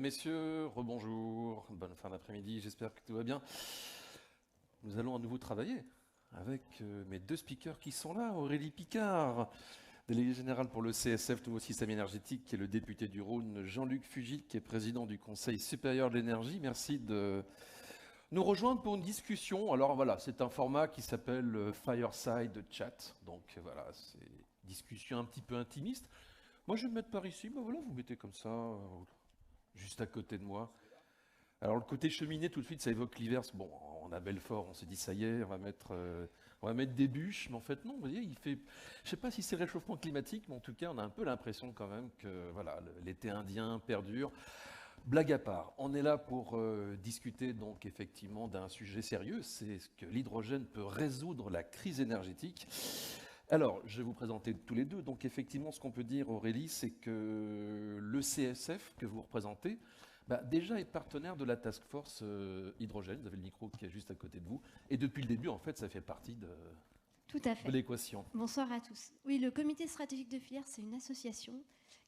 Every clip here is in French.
messieurs, rebonjour, bonne fin d'après-midi, j'espère que tout va bien. Nous allons à nouveau travailler avec mes deux speakers qui sont là, Aurélie Picard, délégué général pour le CSF, Nouveau Système Énergétique, et le député du Rhône, Jean-Luc Fugit, qui est président du Conseil supérieur de l'énergie. Merci de nous rejoindre pour une discussion. Alors voilà, c'est un format qui s'appelle Fireside Chat, donc voilà, c'est une discussion un petit peu intimiste. Moi, je vais me mettre par ici, ben voilà, vous mettez comme ça, juste à côté de moi. Alors le côté cheminée, tout de suite, ça évoque l'hiver. Bon, on a Belfort, on s'est dit ça y est, on va mettre des bûches, mais en fait non. Vous voyez, il fait, je sais pas si c'est réchauffement climatique, mais en tout cas, on a un peu l'impression quand même que voilà, l'été indien perdure. Blague à part, on est là pour discuter donc effectivement d'un sujet sérieux, c'est ce que l'hydrogène peut résoudre la crise énergétique. Alors, je vais vous présenter tous les deux. Donc effectivement, ce qu'on peut dire, Aurélie, c'est que le CSF que vous représentez, déjà est partenaire de la Task Force hydrogène. Vous avez le micro qui est juste à côté de vous. Et depuis le début, en fait, ça fait partie Tout à de fait. l'équation. Bonsoir à tous. Oui, le comité stratégique de filière, c'est une association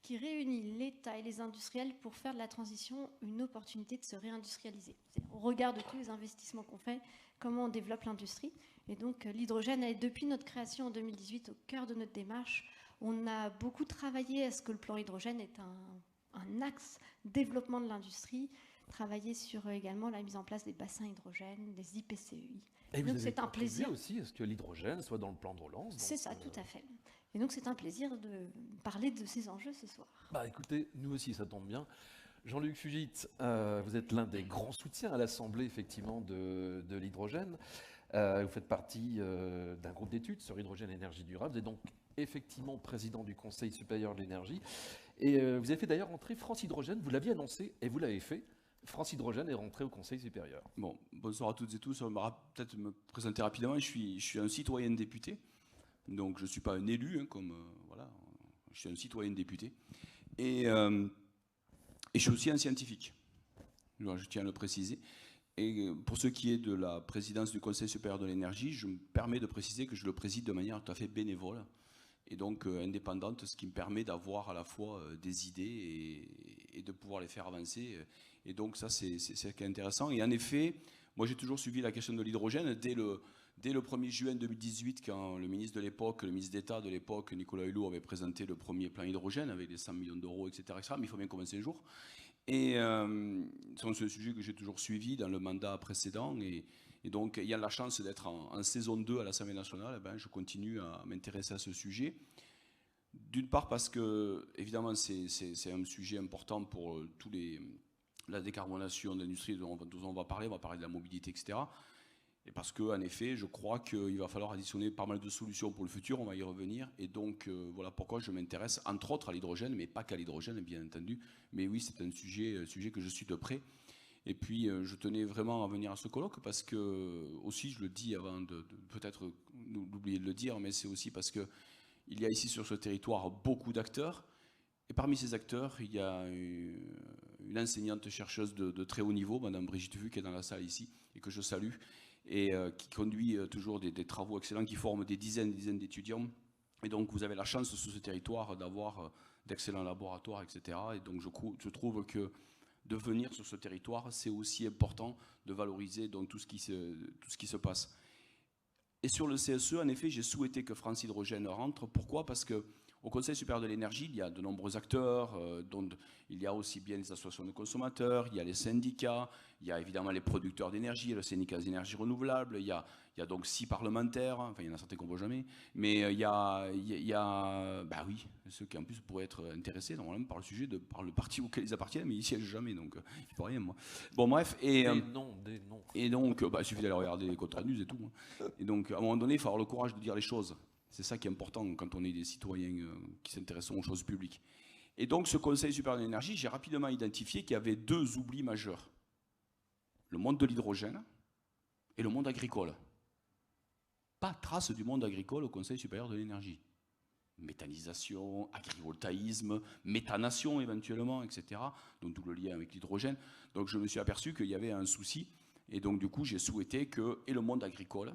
qui réunit l'État et les industriels pour faire de la transition une opportunité de se réindustrialiser. On regarde tous les investissements qu'on fait, comment on développe l'industrie. Et donc l'hydrogène est depuis notre création en 2018 au cœur de notre démarche. On a beaucoup travaillé à ce que le plan hydrogène est un axe développement de l'industrie, travailler sur également la mise en place des bassins hydrogènes, des IPCEI. Et donc vous avez c'est un plaisir aussi à ce que l'hydrogène soit dans le plan de relance. C'est ça, tout à fait. Et donc c'est un plaisir de parler de ces enjeux ce soir. Écoutez, nous aussi, ça tombe bien. Jean-Luc Fugit, vous êtes l'un des grands soutiens à l'Assemblée, effectivement, de l'hydrogène. Vous faites partie d'un groupe d'études sur hydrogène et énergie durable. Vous êtes donc effectivement président du Conseil supérieur de l'énergie. Et vous avez fait d'ailleurs rentrer France Hydrogène, vous l'aviez annoncé et vous l'avez fait. France Hydrogène est rentrée au Conseil supérieur. Bon, bonsoir à toutes et tous. On va peut-être me présenter rapidement. Je suis un citoyen député. Donc je ne suis pas un élu, voilà. Je suis un citoyen député. Et je suis aussi un scientifique. Je tiens à le préciser. Et pour ce qui est de la présidence du Conseil supérieur de l'énergie, je me permets de préciser que je le préside de manière tout à fait bénévole et donc indépendante, ce qui me permet d'avoir à la fois des idées et de pouvoir les faire avancer. Et donc ça, c'est ce qui est intéressant. Et en effet, moi j'ai toujours suivi la question de l'hydrogène dès le 1er juin 2018, quand le ministre de l'époque, le ministre d'État de l'époque, Nicolas Hulot, avait présenté le premier plan hydrogène avec les 100 millions d'euros, etc., etc. Mais il faut bien commencer un jour. Et c'est un sujet que j'ai toujours suivi dans le mandat précédent. Et donc, ayant la chance d'être en saison 2 à l'Assemblée nationale, je continue à m'intéresser à ce sujet. D'une part parce que, évidemment, c'est un sujet important pour la décarbonation de l'industrie dont on va parler de la mobilité, etc. Et parce qu'en effet, je crois qu'il va falloir additionner pas mal de solutions pour le futur, on va y revenir. Et donc, voilà pourquoi je m'intéresse, entre autres, à l'hydrogène, mais pas qu'à l'hydrogène, bien entendu. Mais oui, c'est un sujet que je suis de près. Et puis, je tenais vraiment à venir à ce colloque parce que, aussi, je le dis avant de peut-être d'oublier de le dire, mais c'est aussi parce qu'il y a ici sur ce territoire beaucoup d'acteurs. Et parmi ces acteurs, il y a une enseignante chercheuse de très haut niveau, Madame Brigitte Vu, qui est dans la salle ici, et que je salue, et qui conduit toujours des travaux excellents, qui forment des dizaines d'étudiants. Et donc vous avez la chance sur ce territoire d'avoir d'excellents laboratoires, etc. Et donc je trouve que de venir sur ce territoire, c'est aussi important de valoriser donc, tout ce qui se passe. Et sur le CSE, en effet, j'ai souhaité que France Hydrogène rentre. Pourquoi ? Parce que au Conseil supérieur de l'énergie, il y a de nombreux acteurs, dont il y a aussi bien les associations de consommateurs, il y a les syndicats, il y a évidemment les producteurs d'énergie, le syndicat des énergies renouvelables, il y a donc 6 parlementaires, enfin il y en a certains qu'on ne voit jamais, mais il y a oui, ceux qui en plus pourraient être intéressés normalement par le sujet, par le parti auquel ils appartiennent, mais ils ne siègent jamais, donc il ne faut rien moi. Bon bref, des noms. Et donc, il suffit d'aller regarder les comptes rendus et tout. Et donc, à un moment donné, il faut avoir le courage de dire les choses. C'est ça qui est important quand on est des citoyens qui s'intéressent aux choses publiques. Et donc, ce Conseil supérieur de l'énergie, j'ai rapidement identifié qu'il y avait 2 oublis majeurs. Le monde de l'hydrogène et le monde agricole. Pas trace du monde agricole au Conseil supérieur de l'énergie. Méthanisation, agrivoltaïsme, méthanation éventuellement, etc. Donc tout le lien avec l'hydrogène. Donc je me suis aperçu qu'il y avait un souci. Et donc du coup, j'ai souhaité que et le monde agricole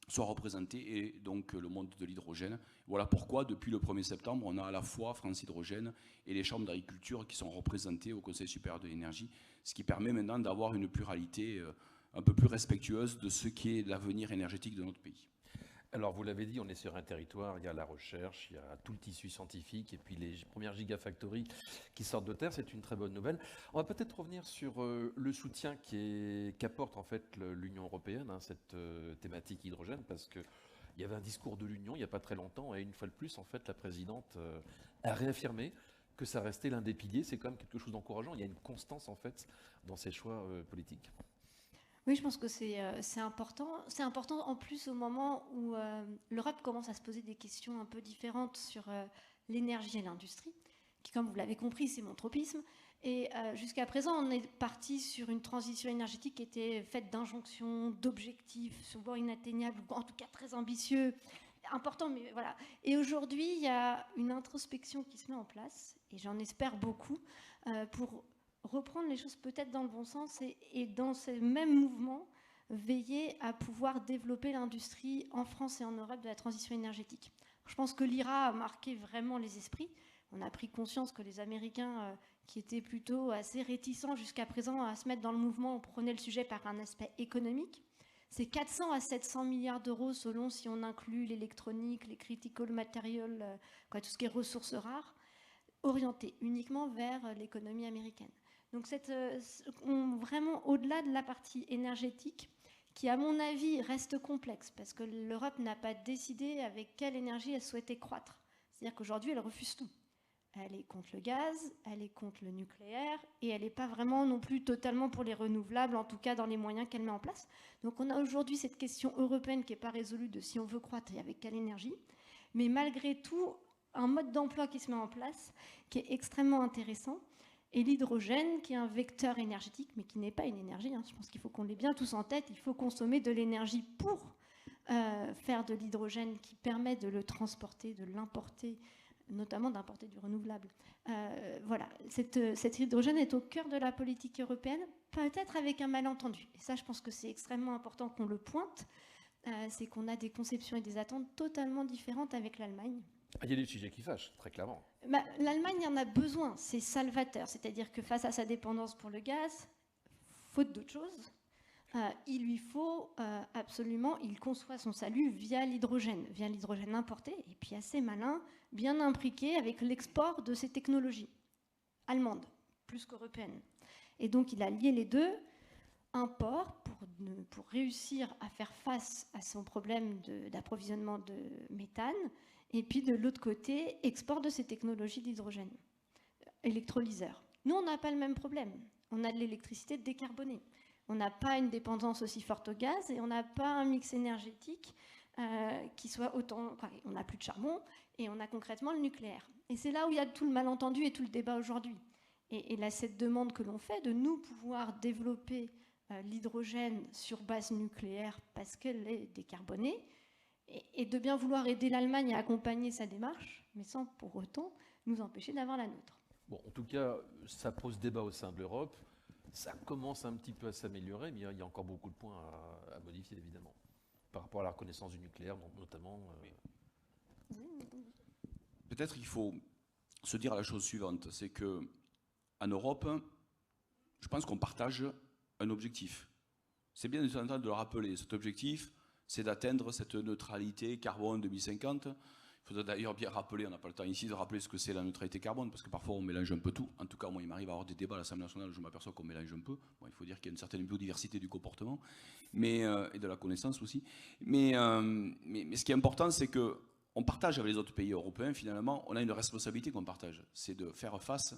soit représenté, et donc le monde de l'hydrogène. Voilà pourquoi, depuis le 1er septembre, on a à la fois France Hydrogène et les chambres d'agriculture qui sont représentées au Conseil supérieur de l'énergie, ce qui permet maintenant d'avoir une pluralité un peu plus respectueuse de ce qui est l'avenir énergétique de notre pays. Alors, vous l'avez dit, on est sur un territoire, il y a la recherche, il y a tout le tissu scientifique, et puis les premières gigafactories qui sortent de terre, c'est une très bonne nouvelle. On va peut-être revenir sur le soutien qu'apporte en fait l'Union européenne, cette thématique hydrogène, parce qu'il y avait un discours de l'Union il n'y a pas très longtemps, et une fois de plus, en fait, la présidente a réaffirmé que ça restait l'un des piliers. C'est quand même quelque chose d'encourageant. Il y a une constance, en fait, dans ses choix politiques. Oui, je pense que c'est important. C'est important en plus au moment où l'Europe commence à se poser des questions un peu différentes sur l'énergie et l'industrie, qui, comme vous l'avez compris, c'est mon tropisme. Et jusqu'à présent, on est parti sur une transition énergétique qui était faite d'injonctions, d'objectifs, souvent inatteignables, ou en tout cas très ambitieux, importants, mais voilà. Et aujourd'hui, il y a une introspection qui se met en place, et j'en espère beaucoup, pour reprendre les choses peut-être dans le bon sens et dans ce même mouvement, veiller à pouvoir développer l'industrie en France et en Europe de la transition énergétique. Je pense que l'IRA a marqué vraiment les esprits. On a pris conscience que les Américains, qui étaient plutôt assez réticents jusqu'à présent à se mettre dans le mouvement, prenaient le sujet par un aspect économique. C'est 400 à 700 milliards d'euros selon si on inclut l'électronique, les critical materials, tout ce qui est ressources rares, orientés uniquement vers l'économie américaine. Donc vraiment au-delà de la partie énergétique, qui à mon avis reste complexe, parce que l'Europe n'a pas décidé avec quelle énergie elle souhaitait croître. C'est-à-dire qu'aujourd'hui, elle refuse tout. Elle est contre le gaz, elle est contre le nucléaire, et elle n'est pas vraiment non plus totalement pour les renouvelables, en tout cas dans les moyens qu'elle met en place. Donc on a aujourd'hui cette question européenne qui n'est pas résolue de si on veut croître et avec quelle énergie, mais malgré tout, un mode d'emploi qui se met en place, qui est extrêmement intéressant. Et l'hydrogène, qui est un vecteur énergétique, mais qui n'est pas une énergie. Je pense qu'il faut qu'on l'ait bien tous en tête. Il faut consommer de l'énergie pour faire de l'hydrogène qui permet de le transporter, de l'importer, notamment d'importer du renouvelable. Voilà, cet hydrogène est au cœur de la politique européenne, peut-être avec un malentendu. Et ça, je pense que c'est extrêmement important qu'on le pointe. C'est qu'on a des conceptions et des attentes totalement différentes avec l'Allemagne. Il y a des sujets qui fâchent, très clairement. L'Allemagne en a besoin, c'est salvateur. C'est-à-dire que face à sa dépendance pour le gaz, faute d'autre chose, il lui faut absolument, il conçoit son salut via l'hydrogène importé, et puis assez malin, bien imbriqué avec l'export de ces technologies allemandes, plus qu'européennes. Et donc il a lié les deux, import pour réussir à faire face à son problème d'approvisionnement de méthane, et puis de l'autre côté, export de ces technologies d'hydrogène, électrolyseurs. Nous, on n'a pas le même problème. On a de l'électricité décarbonée. On n'a pas une dépendance aussi forte au gaz et on n'a pas un mix énergétique qui soit autant... Enfin, on n'a plus de charbon et on a concrètement le nucléaire. Et c'est là où il y a tout le malentendu et tout le débat aujourd'hui. Et là, cette demande que l'on fait de nous pouvoir développer l'hydrogène sur base nucléaire parce qu'elle est décarbonée, et de bien vouloir aider l'Allemagne à accompagner sa démarche, mais sans pour autant nous empêcher d'avoir la nôtre. Bon, en tout cas, ça pose débat au sein de l'Europe. Ça commence un petit peu à s'améliorer, mais il y a encore beaucoup de points à modifier, évidemment, par rapport à la reconnaissance du nucléaire, notamment. Peut-être qu'il faut se dire la chose suivante, c'est qu'en Europe, je pense qu'on partage un objectif. C'est bien de temps en temps de le rappeler, cet objectif, c'est d'atteindre cette neutralité carbone 2050. Il faudrait d'ailleurs bien rappeler, on n'a pas le temps ici de rappeler ce que c'est la neutralité carbone, parce que parfois on mélange un peu tout. En tout cas, moi, il m'arrive à avoir des débats à l'Assemblée nationale où je m'aperçois qu'on mélange un peu. Bon, il faut dire qu'il y a une certaine biodiversité du comportement, et de la connaissance aussi. Mais ce qui est important, c'est qu'on partage avec les autres pays européens, finalement, on a une responsabilité qu'on partage, c'est de faire face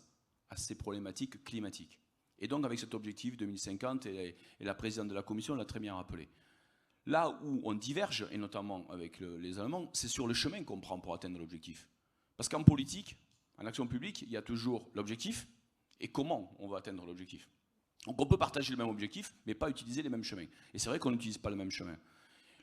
à ces problématiques climatiques. Et donc, avec cet objectif 2050, et la présidente de la Commission l'a très bien rappelé. Là où on diverge, et notamment avec les Allemands, c'est sur le chemin qu'on prend pour atteindre l'objectif. Parce qu'en politique, en action publique, il y a toujours l'objectif et comment on va atteindre l'objectif. Donc on peut partager le même objectif, mais pas utiliser les mêmes chemins. Et c'est vrai qu'on n'utilise pas le même chemin.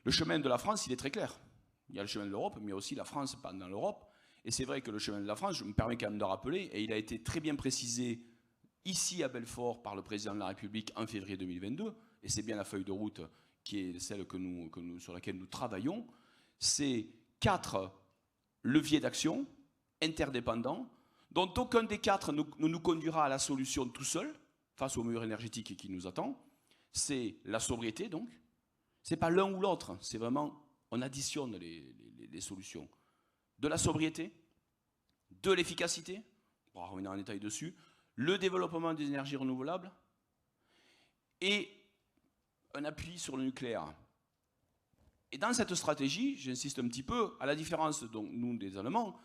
Le chemin de la France, il est très clair. Il y a le chemin de l'Europe, mais il y a aussi la France dans l'Europe. Et c'est vrai que le chemin de la France, je me permets quand même de rappeler, et il a été très bien précisé ici à Belfort par le président de la République en février 2022, et c'est bien la feuille de route qui est celle sur laquelle nous travaillons, c'est 4 leviers d'action interdépendants, dont aucun des 4 ne nous conduira à la solution tout seul, face au mur énergétique qui nous attend. C'est la sobriété, donc. Ce n'est pas l'un ou l'autre, c'est vraiment, on additionne les solutions. De la sobriété, de l'efficacité, on va revenir en détail dessus, le développement des énergies renouvelables et un appui sur le nucléaire. Et dans cette stratégie, j'insiste un petit peu, à la différence donc, nous des Allemands,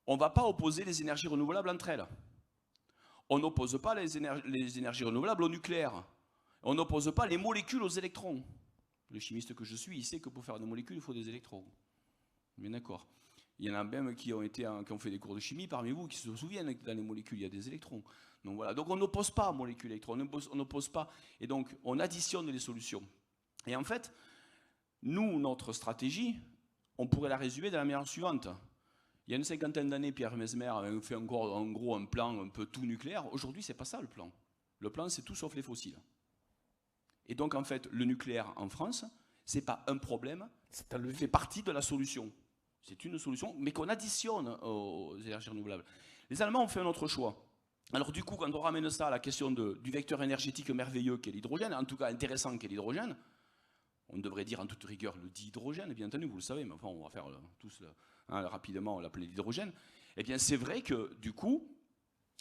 on ne va pas opposer les énergies renouvelables entre elles. On n'oppose pas les énergies renouvelables au nucléaire. On n'oppose pas les molécules aux électrons. Le chimiste que je suis, il sait que pour faire des molécules, il faut des électrons. Bien d'accord. Il y en a même qui ont fait des cours de chimie parmi vous qui se souviennent que dans les molécules, il y a des électrons. Donc voilà. Donc on n'oppose pas molécules électrons, on n'oppose pas. Et donc on additionne les solutions. Et en fait, nous, notre stratégie, on pourrait la résumer de la manière suivante. Il y a une cinquantaine d'années, Pierre Messmer avait fait en gros un plan un peu tout nucléaire. Aujourd'hui, c'est pas ça le plan. Le plan, c'est tout sauf les fossiles. Et donc, en fait, le nucléaire en France, c'est pas un problème, ça fait partie de la solution. C'est une solution, mais qu'on additionne aux énergies renouvelables. Les Allemands ont fait un autre choix. Alors du coup, quand on ramène ça à la question du vecteur énergétique merveilleux qu'est l'hydrogène, en tout cas intéressant qu'est l'hydrogène, on devrait dire en toute rigueur le dihydrogène, bien entendu, vous le savez, mais enfin on va faire tous rapidement l'appeler l'hydrogène. Eh bien c'est vrai que du coup,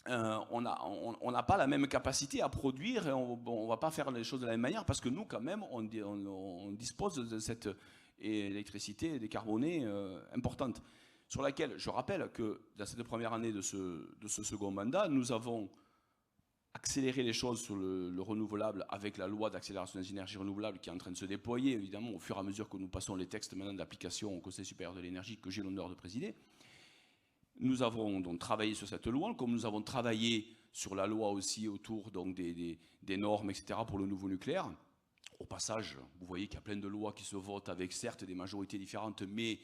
on n'a pas la même capacité à produire et on ne va pas faire les choses de la même manière parce que nous quand même on dispose de cette électricité décarbonée importante sur laquelle je rappelle que dans cette première année de ce second mandat, nous avons accéléré les choses sur le renouvelable avec la loi d'accélération des énergies renouvelables qui est en train de se déployer évidemment au fur et à mesure que nous passons les textes maintenant d'application au Conseil supérieur de l'énergie que j'ai l'honneur de présider. Nous avons donc travaillé sur cette loi, comme nous avons travaillé sur la loi aussi autour donc, des normes, etc. pour le nouveau nucléaire. Au passage, vous voyez qu'il y a plein de lois qui se votent avec certes des majorités différentes, mais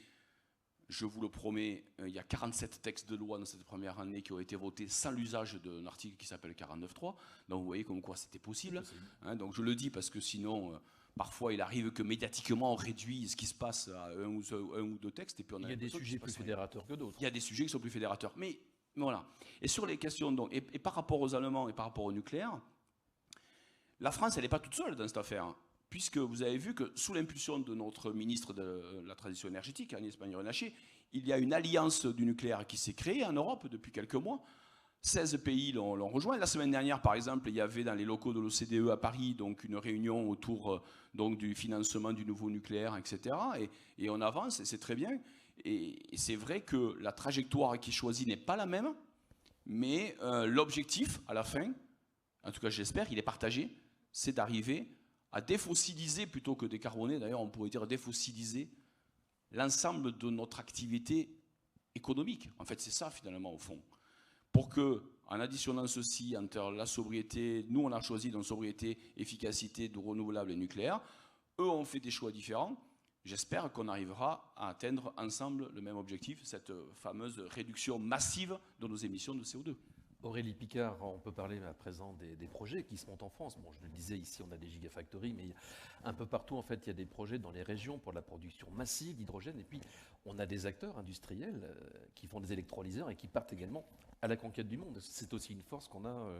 je vous le promets, il y a 47 textes de loi dans cette première année qui ont été votés sans l'usage d'un article qui s'appelle 49.3. Donc vous voyez comme quoi c'était possible. Hein, donc je le dis parce que sinon... Parfois, il arrive que médiatiquement, on réduit ce qui se passe à un ou deux textes. Et puis il y a des sujets plus fédérateurs que d'autres. Il y a des sujets qui sont plus fédérateurs. Mais voilà. Et sur les questions, donc, et par rapport aux Allemands et par rapport au nucléaire, la France, elle n'est pas toute seule dans cette affaire. Puisque vous avez vu que sous l'impulsion de notre ministre de la Transition énergétique, Agnès Pannier-Runacher, il y a une alliance du nucléaire qui s'est créée en Europe depuis quelques mois. 16 pays l'ont rejoint. La semaine dernière, par exemple, il y avait dans les locaux de l'OCDE à Paris donc une réunion autour donc, du financement du nouveau nucléaire, etc. Et on avance, et c'est très bien. Et c'est vrai que la trajectoire qui est choisie n'est pas la même, mais l'objectif, à la fin, en tout cas j'espère, il est partagé, c'est d'arriver à défossiliser, plutôt que décarboner, d'ailleurs on pourrait dire défossiliser, l'ensemble de notre activité économique. En fait, c'est ça finalement au fond. Pour que, en additionnant ceci entre la sobriété, nous on a choisi dans sobriété, efficacité, de renouvelable et nucléaire, eux ont fait des choix différents. J'espère qu'on arrivera à atteindre ensemble le même objectif, cette fameuse réduction massive de nos émissions de CO2. Aurélie Picard, on peut parler à présent des projets qui se montent en France. Bon, je le disais, ici on a des gigafactories, mais un peu partout en fait il y a des projets dans les régions pour la production massive d'hydrogène. Et puis on a des acteurs industriels qui font des électrolyseurs et qui partent également à la conquête du monde. C'est aussi une force qu'on a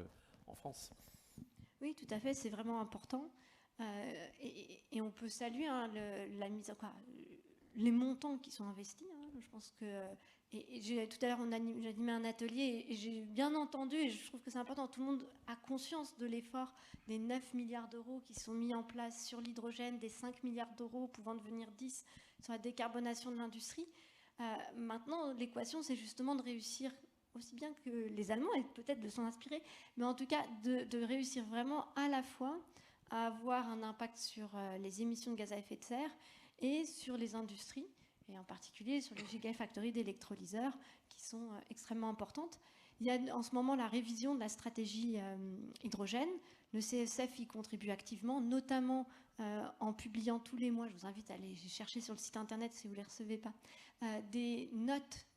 en France. Oui, tout à fait, c'est vraiment important. Et on peut saluer hein, les montants qui sont investis. Hein. Je pense que... tout à l'heure, j'ai animé un atelier et j'ai bien entendu, et je trouve que c'est important, tout le monde a conscience de l'effort des 9 milliards d'euros qui sont mis en place sur l'hydrogène, des 5 milliards d'euros pouvant devenir 10 sur la décarbonation de l'industrie. Maintenant, l'équation, c'est justement de réussir aussi bien que les Allemands, et peut-être de s'en inspirer, mais en tout cas de réussir vraiment à la fois à avoir un impact sur les émissions de gaz à effet de serre et sur les industries, et en particulier sur les gigafactories d'électrolyseurs qui sont extrêmement importantes. Il y a en ce moment la révision de la stratégie hydrogène. Le CSF y contribue activement, notamment en publiant tous les mois, je vous invite à aller chercher sur le site internet si vous ne les recevez pas, des notes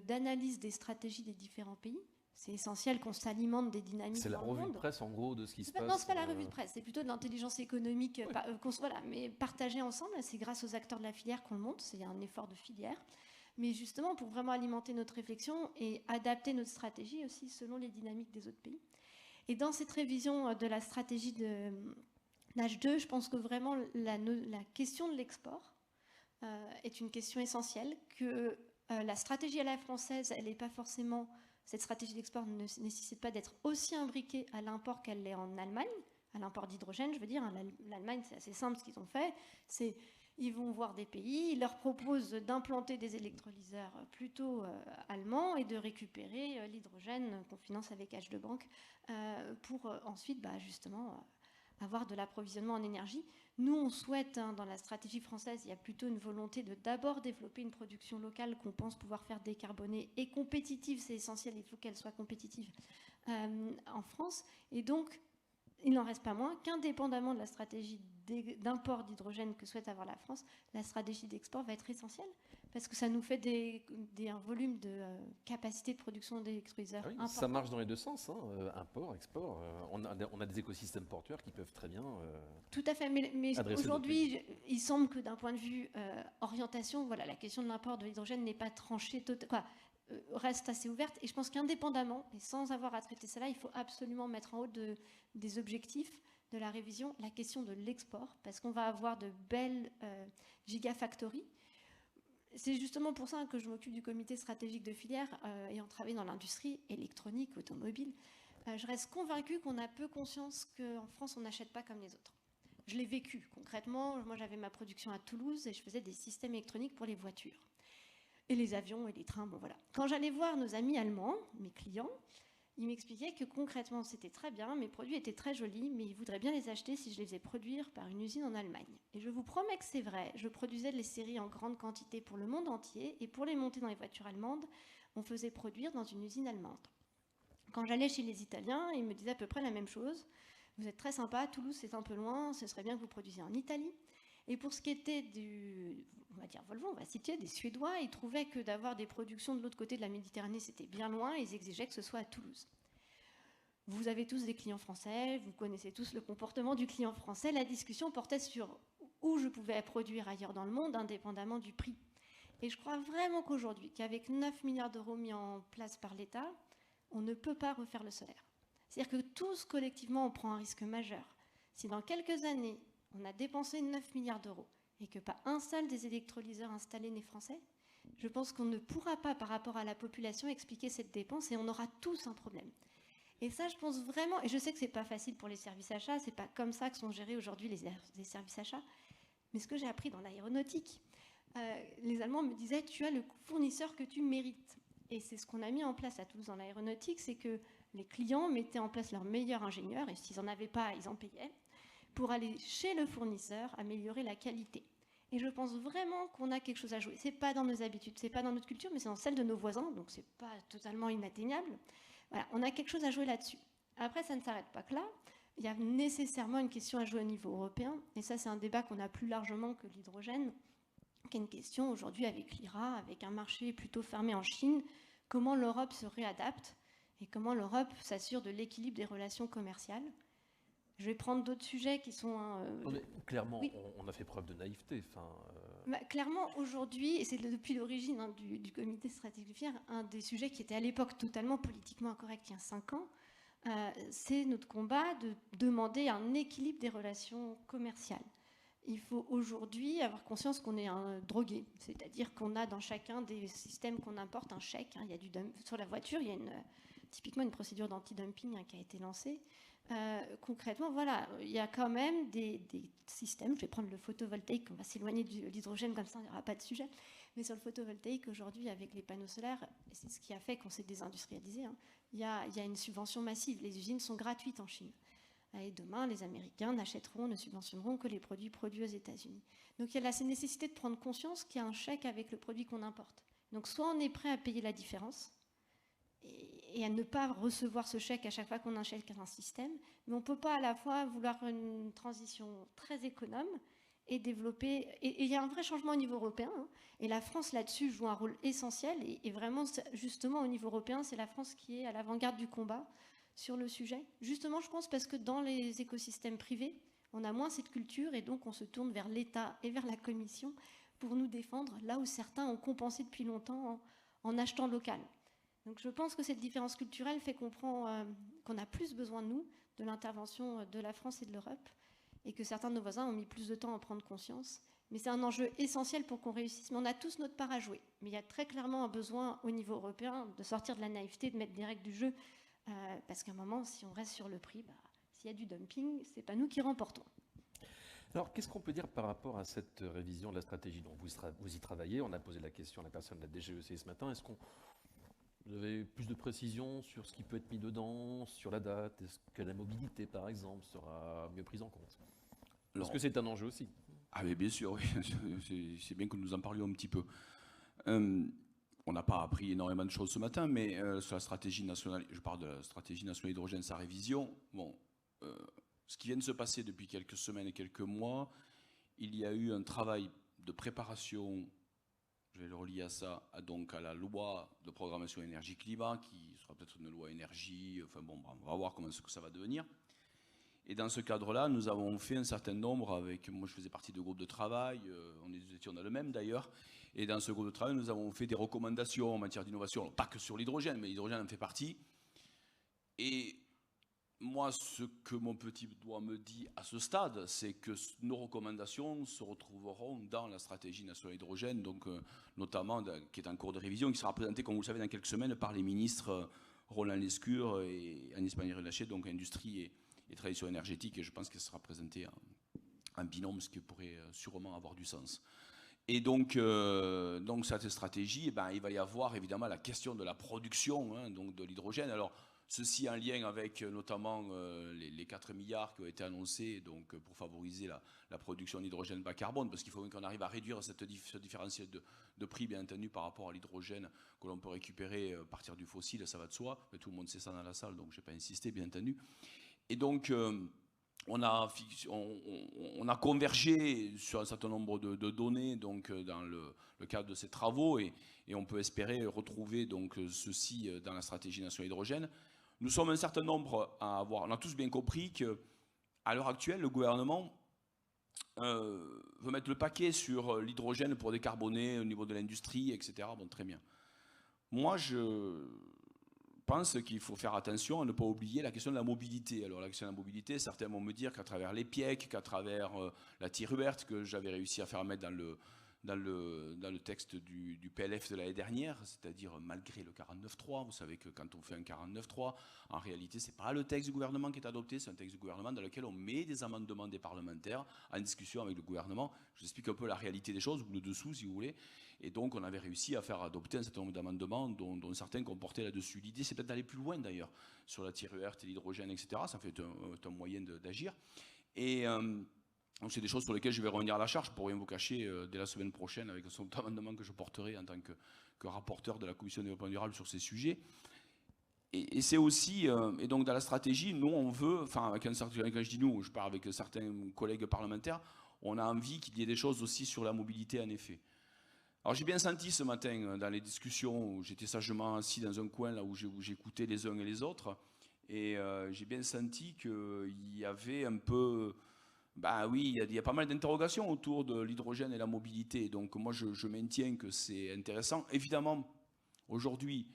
d'analyse des stratégies des différents pays. C'est essentiel qu'on s'alimente des dynamiques C'est la dans le revue de monde. presse, en gros, de ce qui se Non, passe. c'est pas la revue de presse, c'est plutôt de l'intelligence économique, voilà, mais partagée ensemble. C'est grâce aux acteurs de la filière qu'on le monte, c'est un effort de filière. Mais justement, pour vraiment alimenter notre réflexion et adapter notre stratégie aussi selon les dynamiques des autres pays. Et dans cette révision de la stratégie de H2, je pense que vraiment la question de l'export est une question essentielle, que la stratégie à la française, elle n'est pas forcément... Cette stratégie d'export ne nécessite pas d'être aussi imbriquée à l'import qu'elle l'est en Allemagne, à l'import d'hydrogène, je veux dire. L'Allemagne, c'est assez simple ce qu'ils ont fait. C'est ils vont voir des pays, ils leur proposent d'implanter des électrolyseurs plutôt allemands et de récupérer l'hydrogène qu'on finance avec H2 Bank pour ensuite, justement, avoir de l'approvisionnement en énergie. Nous, on souhaite, dans la stratégie française, il y a plutôt une volonté de d'abord développer une production locale qu'on pense pouvoir faire décarboner et compétitive, c'est essentiel, il faut qu'elle soit compétitive en France. Et donc, il n'en reste pas moins qu'indépendamment de la stratégie d'import d'hydrogène que souhaite avoir la France, la stratégie d'export va être essentielle parce que ça nous fait un volume de capacité de production d'électrolyseurs important. Ça marche dans les deux sens, hein. Import, export. On a des écosystèmes portuaires qui peuvent très bien. Tout à fait, mais aujourd'hui, il semble que d'un point de vue orientation, voilà, la question de l'import de l'hydrogène n'est pas tranchée, reste assez ouverte. Et je pense qu'indépendamment, et sans avoir à traiter cela, il faut absolument mettre en haut des objectifs de la révision la question de l'export, parce qu'on va avoir de belles gigafactories. C'est justement pour ça que je m'occupe du comité stratégique de filière, ayant travaillé dans l'industrie électronique, automobile. Je reste convaincue qu'on a peu conscience qu'en France, on n'achète pas comme les autres. Je l'ai vécu concrètement. Moi, j'avais ma production à Toulouse et je faisais des systèmes électroniques pour les voitures. Et les avions et les trains, bon voilà. Quand j'allais voir nos amis allemands, mes clients, ils m'expliquaient que concrètement, c'était très bien, mes produits étaient très jolis, mais ils voudraient bien les acheter si je les faisais produire par une usine en Allemagne. Et je vous promets que c'est vrai. Je produisais les séries en grande quantité pour le monde entier, et pour les monter dans les voitures allemandes, on faisait produire dans une usine allemande. Quand j'allais chez les Italiens, ils me disaient à peu près la même chose. Vous êtes très sympa, Toulouse c'est un peu loin, ce serait bien que vous produisiez en Italie. Et pour ce qui était on va dire Volvo, on va citer des Suédois, ils trouvaient que d'avoir des productions de l'autre côté de la Méditerranée, c'était bien loin, ils exigeaient que ce soit à Toulouse. Vous avez tous des clients français, vous connaissez tous le comportement du client français. La discussion portait sur où je pouvais produire ailleurs dans le monde, indépendamment du prix. Et je crois vraiment qu'aujourd'hui, qu'avec 9 milliards d'euros mis en place par l'État, on ne peut pas refaire le solaire. C'est-à-dire que tous, collectivement, on prend un risque majeur. Si dans quelques années, on a dépensé 9 milliards d'euros et que pas un seul des électrolyseurs installés n'est français, je pense qu'on ne pourra pas, par rapport à la population, expliquer cette dépense et on aura tous un problème. Et ça, je pense vraiment, et je sais que ce n'est pas facile pour les services achats, ce n'est pas comme ça que sont gérés aujourd'hui les services achats, mais ce que j'ai appris dans l'aéronautique, les Allemands me disaient « tu as le fournisseur que tu mérites ». Et c'est ce qu'on a mis en place à Toulouse dans l'aéronautique, c'est que les clients mettaient en place leurs meilleurs ingénieurs, et s'ils n'en avaient pas, ils en payaient, pour aller chez le fournisseur améliorer la qualité. Et je pense vraiment qu'on a quelque chose à jouer. Ce n'est pas dans nos habitudes, ce n'est pas dans notre culture, mais c'est dans celle de nos voisins, donc ce n'est pas totalement inatteignable. Voilà, on a quelque chose à jouer là-dessus. Après, ça ne s'arrête pas que là. Il y a nécessairement une question à jouer au niveau européen, et ça, c'est un débat qu'on a plus largement que l'hydrogène, qui est une question aujourd'hui avec l'IRA, avec un marché plutôt fermé en Chine, comment l'Europe se réadapte et comment l'Europe s'assure de l'équilibre des relations commerciales. Je vais prendre d'autres sujets qui sont... Non, mais clairement, oui. on a fait preuve de naïveté. Clairement, aujourd'hui, et c'est depuis l'origine du comité stratégique de filière, un des sujets qui était à l'époque totalement politiquement incorrect il y a 5 ans, c'est notre combat de demander un équilibre des relations commerciales. Il faut aujourd'hui avoir conscience qu'on est un drogué, c'est-à-dire qu'on a dans chacun des systèmes qu'on importe un chèque. Il y a sur la voiture, il y a typiquement une procédure d'anti-dumping qui a été lancée. Concrètement, voilà, il y a quand même des systèmes. Je vais prendre le photovoltaïque, on va s'éloigner de l'hydrogène, comme ça, il n'y aura pas de sujet. Mais sur le photovoltaïque, aujourd'hui, avec les panneaux solaires, c'est ce qui a fait qu'on s'est désindustrialisé, il y a une subvention massive. Les usines sont gratuites en Chine. Et demain, les Américains n'achèteront, ne subventionneront que les produits produits aux États-Unis. Donc, il y a cette nécessité de prendre conscience qu'il y a un chèque avec le produit qu'on importe. Donc, soit on est prêt à payer la différence, et à ne pas recevoir ce chèque à chaque fois qu'on achète un système, mais on ne peut pas à la fois vouloir une transition très économe et développer. Et il y a un vrai changement au niveau européen, hein, et la France là-dessus joue un rôle essentiel. Et vraiment, justement, au niveau européen, c'est la France qui est à l'avant-garde du combat sur le sujet. Justement, je pense parce que dans les écosystèmes privés, on a moins cette culture et donc on se tourne vers l'État et vers la Commission pour nous défendre, là où certains ont compensé depuis longtemps en achetant local. Donc je pense que cette différence culturelle fait qu'on a plus besoin de nous, de l'intervention de la France et de l'Europe, et que certains de nos voisins ont mis plus de temps à en prendre conscience. Mais c'est un enjeu essentiel pour qu'on réussisse. Mais on a tous notre part à jouer. Mais il y a très clairement un besoin au niveau européen de sortir de la naïveté, de mettre des règles du jeu, parce qu'à un moment, si on reste sur le prix, s'il y a du dumping, c'est pas nous qui remportons. Alors, qu'est-ce qu'on peut dire par rapport à cette révision de la stratégie? Donc, vous y travaillez, on a posé la question à la personne de la DGEC ce matin. Est-ce qu'on vous avez plus de précisions sur ce qui peut être mis dedans, sur la date? Est-ce que la mobilité, par exemple, sera mieux prise en compte? Parce que c'est un enjeu aussi. Ah mais bien sûr, oui. C'est bien que nous en parlions un petit peu. On n'a pas appris énormément de choses ce matin, mais sur la stratégie nationale, je parle de la stratégie nationale hydrogène, sa révision. Bon, ce qui vient de se passer depuis quelques semaines et quelques mois, il y a eu un travail de préparation, je vais le relier à ça, donc à la loi de programmation énergie-climat, qui sera peut-être une loi énergie, enfin bon, on va voir comment ça va devenir. Et dans ce cadre-là, nous avons fait un certain nombre avec, moi je faisais partie de groupes de travail, on étions dans le même d'ailleurs, et dans ce groupe de travail, nous avons fait des recommandations en matière d'innovation, pas que sur l'hydrogène, mais l'hydrogène en fait partie. Et moi, ce que mon petit doigt me dit à ce stade, c'est que nos recommandations se retrouveront dans la stratégie nationale hydrogène, donc notamment qui est en cours de révision, qui sera présentée, comme vous le savez, dans quelques semaines par les ministres Roland Lescure et Agnès Pannier-Runacher, donc industrie et transition énergétique, et je pense qu'elle sera présentée en binôme, ce qui pourrait sûrement avoir du sens. Et donc cette stratégie, eh ben, il va y avoir évidemment la question de la production, hein, donc de l'hydrogène. Alors, ceci en lien avec notamment les 4 milliards qui ont été annoncés donc, pour favoriser la production d'hydrogène bas carbone, parce qu'il faut qu'on arrive à réduire ce différentiel de prix, bien entendu, par rapport à l'hydrogène que l'on peut récupérer à partir du fossile, ça va de soi. Mais tout le monde sait ça dans la salle, donc je ne vais pas insister, bien entendu. Et donc, on a convergé sur un certain nombre de données donc, dans le cadre de ces travaux et on peut espérer retrouver donc, ceci dans la stratégie nationale hydrogène. Nous sommes un certain nombre à avoir. On a tous bien compris qu'à l'heure actuelle, le gouvernement veut mettre le paquet sur l'hydrogène pour décarboner au niveau de l'industrie, etc. Bon, très bien. Moi, je pense qu'il faut faire attention à ne pas oublier la question de la mobilité. Alors la question de la mobilité, certains vont me dire qu'à travers les PIEC, qu'à travers la Tirubert, que j'avais réussi à faire mettre dans le texte du PLF de l'année dernière, c'est-à-dire malgré le 49.3, vous savez que quand on fait un 49.3, en réalité c'est pas le texte du gouvernement qui est adopté, c'est un texte du gouvernement dans lequel on met des amendements des parlementaires en discussion avec le gouvernement. Je vous explique un peu la réalité des choses, ou le dessous si vous voulez. Et donc on avait réussi à faire adopter un certain nombre d'amendements dont certains comportaient là-dessus. L'idée c'est peut-être d'aller plus loin d'ailleurs, sur la Tirubert et l'hydrogène, etc. Ça fait un moyen d'agir. Et donc c'est des choses sur lesquelles je vais revenir à la charge, pour rien vous cacher, dès la semaine prochaine, avec un certain amendement que je porterai en tant que rapporteur de la Commission de développement durable sur ces sujets. Et c'est aussi, et donc dans la stratégie, nous on veut, enfin quand je dis nous, je parle avec certains collègues parlementaires, on a envie qu'il y ait des choses aussi sur la mobilité en effet. Alors j'ai bien senti ce matin dans les discussions où j'étais sagement assis dans un coin là où j'écoutais les uns et les autres, et j'ai bien senti qu'il y avait un peu, bah oui, il y a pas mal d'interrogations autour de l'hydrogène et la mobilité. Donc moi je maintiens que c'est intéressant. Évidemment, aujourd'hui,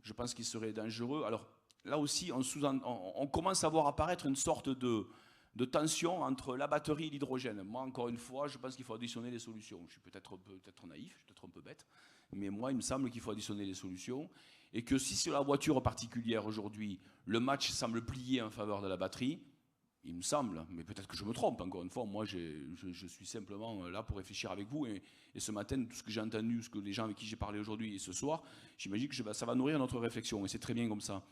je pense qu'il serait dangereux. Alors là aussi, on commence à voir apparaître une sorte de tension entre la batterie et l'hydrogène. Moi, encore une fois, je pense qu'il faut additionner les solutions. Je suis peut-être naïf, je suis peut-être un peu bête, mais moi, il me semble qu'il faut additionner les solutions et que si sur la voiture particulière aujourd'hui, le match semble plier en faveur de la batterie, il me semble, mais peut-être que je me trompe, encore une fois, moi je suis simplement là pour réfléchir avec vous et ce matin, tout ce que j'ai entendu, ce que les gens avec qui j'ai parlé aujourd'hui et ce soir, j'imagine que ça va nourrir notre réflexion et c'est très bien comme ça.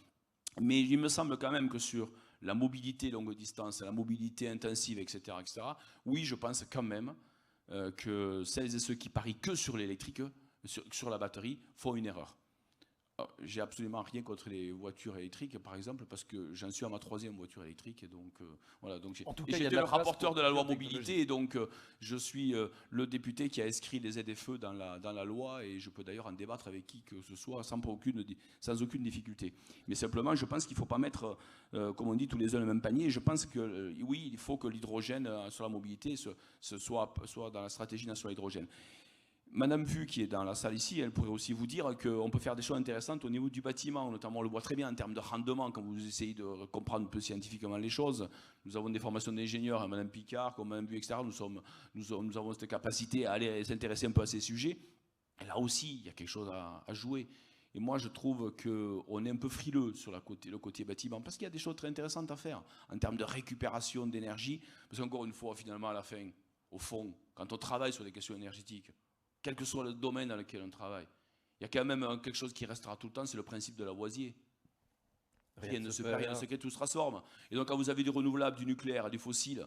Mais il me semble quand même que sur la mobilité longue distance, la mobilité intensive, etc., oui, je pense quand même que celles et ceux qui parient que sur l'électrique, sur la batterie, font une erreur. J'ai absolument rien contre les voitures électriques, par exemple, parce que j'en suis à ma 3e voiture électrique. Et donc, voilà, donc En tout cas, il y a j'étais de la le place rapporteur pour de la loi plusieurs technologies. mobilité, et donc je suis le député qui a inscrit les ZFE dans la loi, et je peux d'ailleurs en débattre avec qui que ce soit sans aucune difficulté. Mais simplement, je pense qu'il ne faut pas mettre, comme on dit, tous les œufs dans le même panier. Je pense que, oui, il faut que l'hydrogène sur la mobilité soit dans la stratégie nationale hydrogène. Madame Vu, qui est dans la salle ici, elle pourrait aussi vous dire qu'on peut faire des choses intéressantes au niveau du bâtiment. Notamment, on le voit très bien en termes de rendement, quand vous essayez de comprendre un peu scientifiquement les choses. Nous avons des formations d'ingénieurs, hein, Madame Picard, comme Madame Vu, etc. Nous avons cette capacité à aller s'intéresser un peu à ces sujets. Et là aussi, il y a quelque chose à jouer. Et moi, je trouve qu'on est un peu frileux sur le côté bâtiment, parce qu'il y a des choses très intéressantes à faire en termes de récupération d'énergie. Parce qu'encore une fois, finalement, à la fin, au fond, quand on travaille sur des questions énergétiques, quel que soit le domaine dans lequel on travaille, il y a quand même quelque chose qui restera tout le temps, c'est le principe de Lavoisier. Rien ne se perd, rien ne se crée, tout se transforme. Et donc, quand vous avez du renouvelable, du nucléaire, du fossile,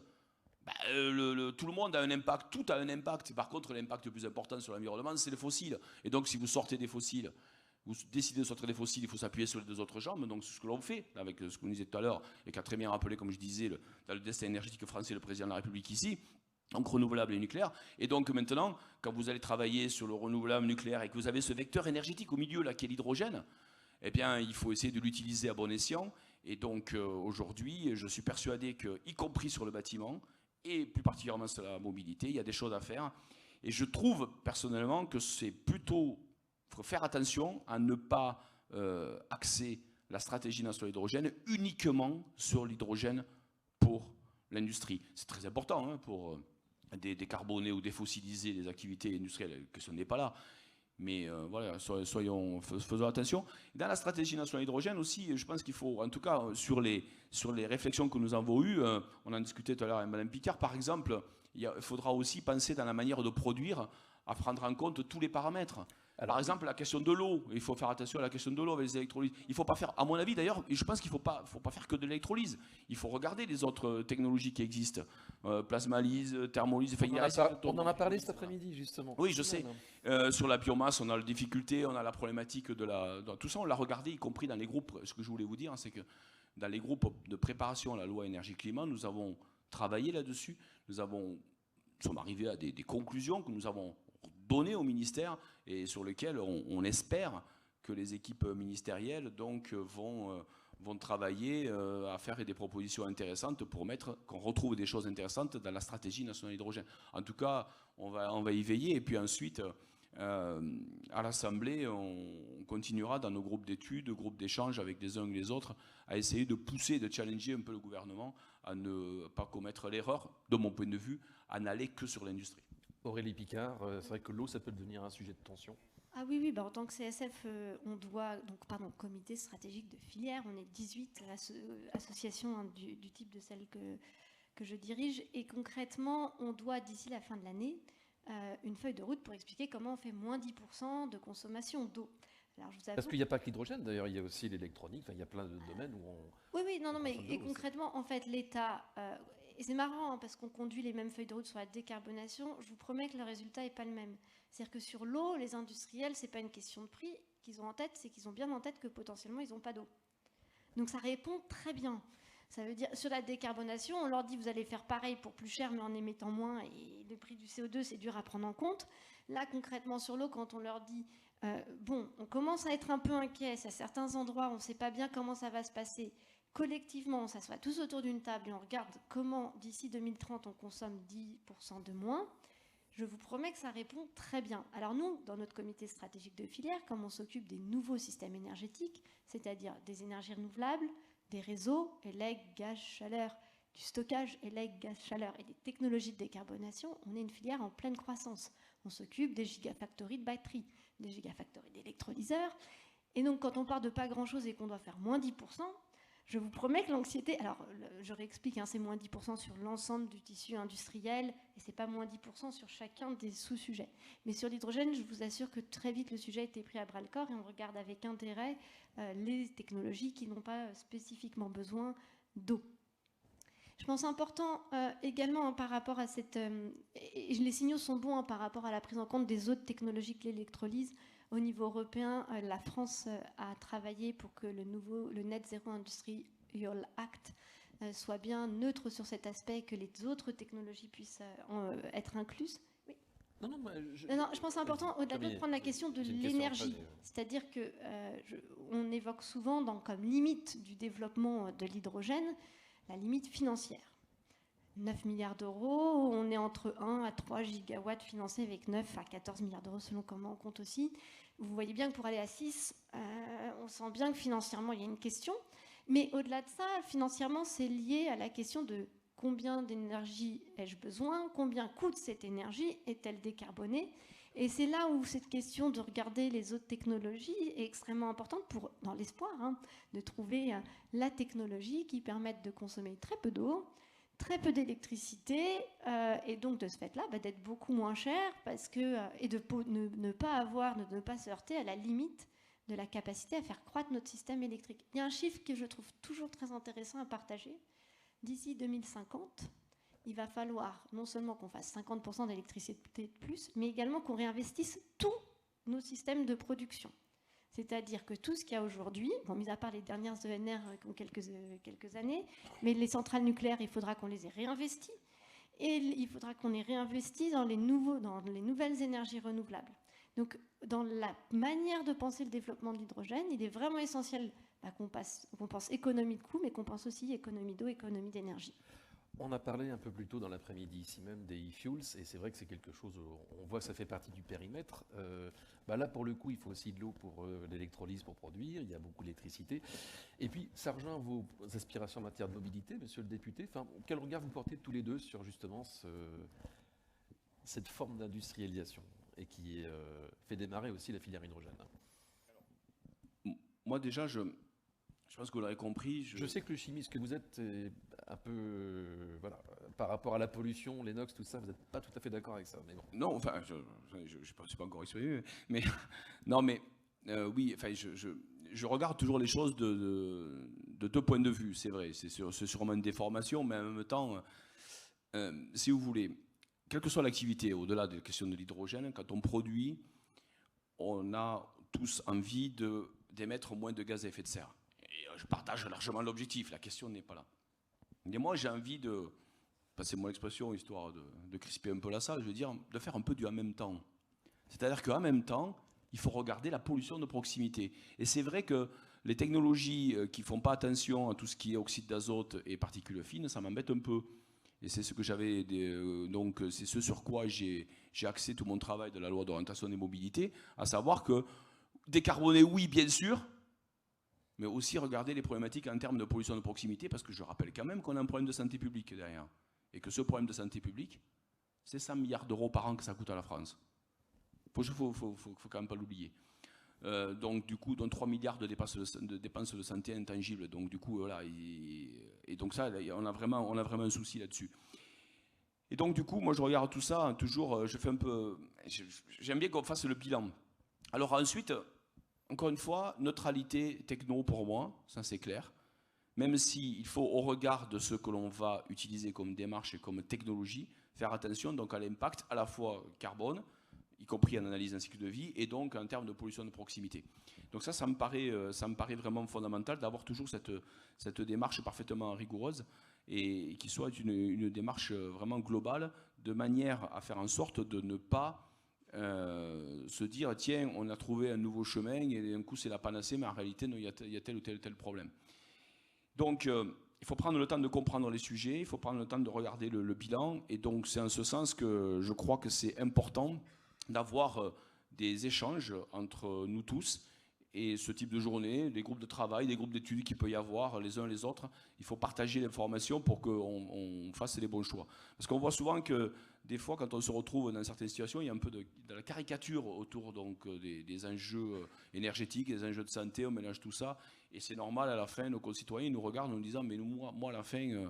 tout le monde a un impact, tout a un impact. Par contre, l'impact le plus important sur l'environnement, c'est les fossiles. Et donc, si vous sortez des fossiles, vous décidez de sortir des fossiles, il faut s'appuyer sur les 2 autres jambes. Donc, c'est ce que l'on fait, avec ce qu'on disait tout à l'heure, et qu'a très bien rappelé, comme je disais, dans le destin énergétique français, le président de la République ici. Donc renouvelable et nucléaire. Et donc maintenant, quand vous allez travailler sur le renouvelable nucléaire et que vous avez ce vecteur énergétique au milieu, là, qui est l'hydrogène, eh bien, il faut essayer de l'utiliser à bon escient. Et donc aujourd'hui, je suis persuadé que, y compris sur le bâtiment, et plus particulièrement sur la mobilité, il y a des choses à faire. Et je trouve personnellement que c'est plutôt, il faut faire attention à ne pas axer la stratégie nationale hydrogène uniquement sur l'hydrogène pour l'industrie. C'est très important hein, pour décarboner ou défossiliser les activités industrielles, que ce n'est pas là. Mais voilà, faisons attention. Dans la stratégie nationale hydrogène aussi, je pense qu'il faut, en tout cas, sur les réflexions que nous avons eues, on en discutait tout à l'heure avec Mme Picard, par exemple, il faudra aussi penser dans la manière de produire, à prendre en compte tous les paramètres. Alors, par exemple, la question de l'eau, il faut faire attention à la question de l'eau avec les électrolyses. Il ne faut pas faire, à mon avis d'ailleurs, et je pense qu'il ne faut pas faire que de l'électrolyse. Il faut regarder les autres technologies qui existent. Plasmalyse, thermolyse. Enfin, on en a parlé cet après-midi, justement. Oui, je sais. Sur la biomasse, on a la difficulté, on a la problématique de tout ça, on l'a regardé, y compris dans les groupes. Ce que je voulais vous dire, c'est que dans les groupes de préparation à la loi énergie-climat, nous avons travaillé là-dessus. Nous sommes arrivés à des conclusions que nous avons données au ministère et sur lesquelles on espère que les équipes ministérielles donc, vont travailler à faire des propositions intéressantes pour qu'on retrouve des choses intéressantes dans la stratégie nationale hydrogène. En tout cas, on va y veiller. Et puis ensuite, à l'Assemblée, on continuera dans nos groupes d'études, groupes d'échange avec les uns et les autres, à essayer de pousser, de challenger un peu le gouvernement à ne pas commettre l'erreur, de mon point de vue, à n'aller que sur l'industrie. Aurélie Picard, c'est vrai que l'eau, ça peut devenir un sujet de tension. Ah oui, en tant que CSF, on doit, comité stratégique de filière, on est 18 associations hein, du type de celle que je dirige, et concrètement, on doit, d'ici la fin de l'année, une feuille de route pour expliquer comment on fait moins 10% de consommation d'eau. Alors, je vous avoue, parce qu'il n'y a pas que l'hydrogène, d'ailleurs, il y a aussi l'électronique, il y a plein de domaines où on... Oui, mais et concrètement, en fait, l'État... et c'est marrant, hein, parce qu'on conduit les mêmes feuilles de route sur la décarbonation, je vous promets que le résultat n'est pas le même. C'est-à-dire que sur l'eau, les industriels, ce n'est pas une question de prix qu'ils ont en tête, c'est qu'ils ont bien en tête que potentiellement, ils n'ont pas d'eau. Donc ça répond très bien. Ça veut dire, sur la décarbonation, on leur dit, vous allez faire pareil pour plus cher, mais en émettant moins, et le prix du CO2, c'est dur à prendre en compte. Là, concrètement, sur l'eau, quand on leur dit, on commence à être un peu inquiet, à certains endroits, on ne sait pas bien comment ça va se passer, collectivement, on s'assoit tous autour d'une table et on regarde comment, d'ici 2030, on consomme 10% de moins, je vous promets que ça répond très bien. Alors nous, dans notre comité stratégique de filière, comme on s'occupe des nouveaux systèmes énergétiques, c'est-à-dire des énergies renouvelables, des réseaux, élec, gaz, chaleur, du stockage, élec, gaz, chaleur et des technologies de décarbonation, on est une filière en pleine croissance. On s'occupe des gigafactories de batteries, des gigafactories d'électrolyseurs. Et donc, quand on part de pas grand-chose et qu'on doit faire moins 10%, je vous promets que l'anxiété... Alors, je réexplique, hein, c'est moins 10% sur l'ensemble du tissu industriel et c'est pas moins 10% sur chacun des sous-sujets. Mais sur l'hydrogène, je vous assure que très vite, le sujet a été pris à bras-le-corps et on regarde avec intérêt les technologies qui n'ont pas spécifiquement besoin d'eau. Je pense important également hein, par rapport à cette... et les signaux sont bons hein, par rapport à la prise en compte des autres technologies que l'électrolyse. Au niveau européen, la France a travaillé pour que le Net Zero Industrial Act soit bien neutre sur cet aspect, que les autres technologies puissent être incluses. Oui. Non, Je pense que c'est important, au-delà de prendre la question de l'énergie. C'est-à-dire qu'on évoque souvent comme limite du développement de l'hydrogène la limite financière. 9 milliards d'euros, on est entre 1 à 3 gigawatts financés avec 9 à 14 milliards d'euros selon comment on compte aussi. Vous voyez bien que pour aller à 6, on sent bien que financièrement il y a une question. Mais au-delà de ça, financièrement, c'est lié à la question de combien d'énergie ai-je besoin, combien coûte cette énergie, est-elle décarbonée? Et c'est là où cette question de regarder les autres technologies est extrêmement importante dans l'espoir de trouver la technologie qui permette de consommer très peu d'eau, très peu d'électricité, et donc de ce fait-là, d'être beaucoup moins cher et de ne pas se heurter à la limite de la capacité à faire croître notre système électrique. Il y a un chiffre que je trouve toujours très intéressant à partager. D'ici 2050, il va falloir non seulement qu'on fasse 50% d'électricité de plus, mais également qu'on réinvestisse tous nos systèmes de production. C'est-à-dire que tout ce qu'il y a aujourd'hui, mis à part les dernières ENR qui ont quelques années, mais les centrales nucléaires, il faudra qu'on les ait réinvesties, et il faudra qu'on les réinvestisse dans les nouvelles énergies renouvelables. Donc, dans la manière de penser le développement de l'hydrogène, il est vraiment essentiel qu'on pense économie de coût, mais qu'on pense aussi économie d'eau, économie d'énergie. On a parlé un peu plus tôt dans l'après-midi ici même des e-fuels, et c'est vrai que c'est quelque chose, on voit que ça fait partie du périmètre. Là, pour le coup, il faut aussi de l'eau pour l'électrolyse pour produire, il y a beaucoup d'électricité. Et puis, ça rejoint vos aspirations en matière de mobilité, monsieur le député. Enfin, quel regard vous portez tous les deux sur justement cette forme d'industrialisation et qui fait démarrer aussi la filière hydrogène? Moi, déjà, je pense que vous l'aurez compris. Je sais que le chimiste que vous êtes est un peu, par rapport à la pollution, les NOx, tout ça, vous n'êtes pas tout à fait d'accord avec ça. Mais bon. Non, enfin, je ne suis pas encore exprimé, mais non, mais oui, enfin, je regarde toujours les choses de deux points de vue, c'est vrai. C'est sûrement une déformation, mais en même temps, si vous voulez, quelle que soit l'activité, au-delà des questions de l'hydrogène, quand on produit, on a tous envie d'émettre moins de gaz à effet de serre. Je partage largement l'objectif, la question n'est pas là. Mais moi, j'ai envie de, passez-moi l'expression, histoire de crisper un peu la salle, je veux dire, de faire un peu du en même temps. C'est-à-dire qu'en même temps, il faut regarder la pollution de proximité. Et c'est vrai que les technologies qui ne font pas attention à tout ce qui est oxyde d'azote et particules fines, ça m'embête un peu. Et c'est ce que j'avais, donc c'est ce sur quoi j'ai axé tout mon travail de la loi d'orientation des mobilités, à savoir que décarboner, oui, bien sûr, mais aussi regarder les problématiques en termes de pollution de proximité, parce que je rappelle quand même qu'on a un problème de santé publique derrière. Et que ce problème de santé publique, c'est 100 milliards d'euros par an que ça coûte à la France. Il ne faut quand même pas l'oublier. Donc du coup, 3 milliards de dépenses de santé intangibles. Donc du coup, voilà. Et donc ça, on a vraiment un souci là-dessus. Et donc du coup, moi je regarde tout ça, toujours, je fais un peu... J'aime bien qu'on fasse le bilan. Alors ensuite... Encore une fois, neutralité techno pour moi, ça c'est clair. Même s'il faut, au regard de ce que l'on va utiliser comme démarche et comme technologie, faire attention donc à l'impact à la fois carbone, y compris en analyse d'un cycle de vie, et donc en termes de pollution de proximité. Donc ça me paraît vraiment fondamental d'avoir toujours cette démarche parfaitement rigoureuse et qui soit une démarche vraiment globale, de manière à faire en sorte de ne pas se dire tiens, on a trouvé un nouveau chemin et d'un coup c'est la panacée, mais en réalité il y a tel ou tel problème. Donc il faut prendre le temps de comprendre les sujets, il faut prendre le temps de regarder le bilan, et donc c'est en ce sens que je crois que c'est important d'avoir des échanges entre nous tous. Et ce type de journée, des groupes de travail, des groupes d'études qu'il peut y avoir les uns les autres, il faut partager l'information pour qu'on fasse les bons choix. Parce qu'on voit souvent que des fois, quand on se retrouve dans certaines situations, il y a un peu de la caricature autour donc, des enjeux énergétiques, des enjeux de santé, on mélange tout ça. Et c'est normal, à la fin, nos concitoyens nous regardent en nous disant « mais moi, à la fin,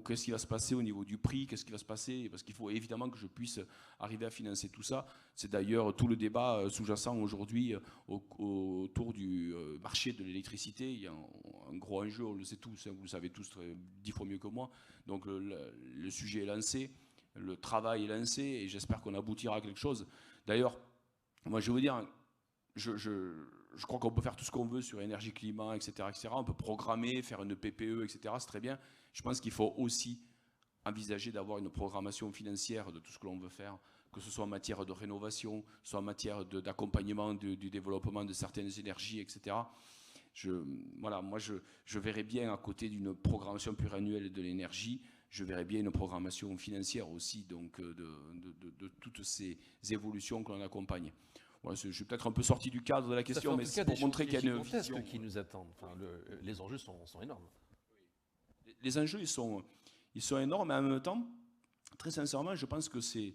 qu'est-ce qui va se passer au niveau du prix, qu'est-ce qui va se passer ?» Parce qu'il faut évidemment que je puisse arriver à financer tout ça. C'est d'ailleurs tout le débat sous-jacent aujourd'hui autour du marché de l'électricité. Il y a un gros enjeu, on le sait tous, vous le savez tous 10 fois mieux que moi. Donc le sujet est lancé, le travail est lancé, et j'espère qu'on aboutira à quelque chose. D'ailleurs, moi je veux dire, je crois qu'on peut faire tout ce qu'on veut sur énergie, climat, etc., etc. On peut programmer, faire une PPE, etc. C'est très bien. Je pense qu'il faut aussi envisager d'avoir une programmation financière de tout ce que l'on veut faire, que ce soit en matière de rénovation, soit en matière d'accompagnement du développement de certaines énergies, etc. Voilà, moi, je verrais bien, à côté d'une programmation pluriannuelle de l'énergie, je verrais bien une programmation financière aussi, donc de toutes ces évolutions que l'on accompagne. Voilà, je suis peut-être un peu sorti du cadre de la question, mais c'est pour montrer qu'il y a une vision qui nous attendent. Enfin, les enjeux sont énormes. Les enjeux, ils sont énormes, mais en même temps, très sincèrement, je pense que c'est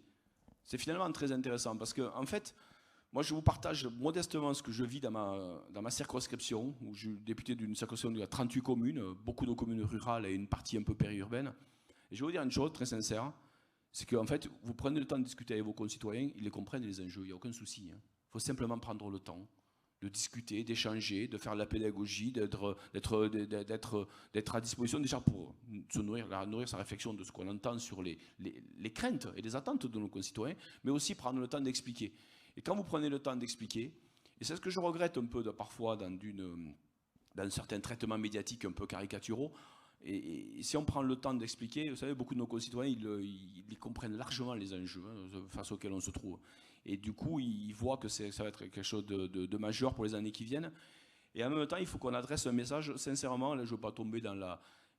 finalement très intéressant, parce que en fait, moi, je vous partage modestement ce que je vis dans ma circonscription, où je suis député d'une circonscription de 38 communes, beaucoup de communes rurales et une partie un peu périurbaine. Et je vais vous dire une chose très sincère, c'est qu'en fait, vous prenez le temps de discuter avec vos concitoyens, ils les comprennent les enjeux, il n'y a aucun souci. Il faut simplement prendre le temps de discuter, d'échanger, de faire de la pédagogie, d'être à disposition déjà pour nourrir sa réflexion de ce qu'on entend sur les craintes et les attentes de nos concitoyens, mais aussi prendre le temps d'expliquer. Et quand vous prenez le temps d'expliquer, et c'est ce que je regrette un peu parfois dans certains traitements médiatiques un peu caricaturaux, et si on prend le temps d'expliquer, vous savez, beaucoup de nos concitoyens, ils comprennent largement les enjeux face auxquels on se trouve. Et du coup, ils voient que ça va être quelque chose de majeur pour les années qui viennent. Et en même temps, il faut qu'on adresse un message, sincèrement, là je ne veux pas tomber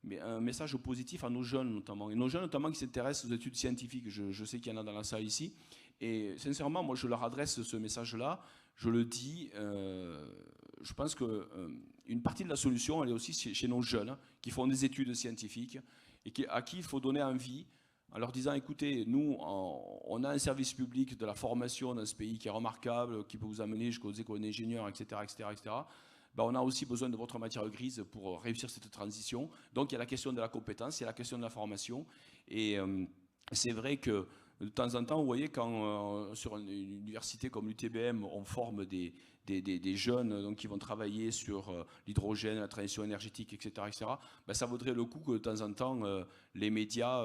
mais un message positif à nos jeunes notamment. Et nos jeunes notamment qui s'intéressent aux études scientifiques. Je sais qu'il y en a dans la salle ici. Et sincèrement, moi je leur adresse ce message-là. Je le dis, je pense qu'une partie de la solution, elle est aussi chez nos jeunes qui font des études scientifiques et à qui il faut donner envie, en leur disant, écoutez, nous, on a un service public de la formation dans ce pays qui est remarquable, qui peut vous amener jusqu'aux écoles d'ingénieurs, etc., etc., etc. Ben, on a aussi besoin de votre matière grise pour réussir cette transition. Donc, il y a la question de la compétence, il y a la question de la formation. Et c'est vrai que de temps en temps, vous voyez, quand sur une université comme l'UTBM, on forme des jeunes donc, qui vont travailler sur l'hydrogène, la transition énergétique, etc., etc., ben, ça vaudrait le coup que de temps en temps, les médias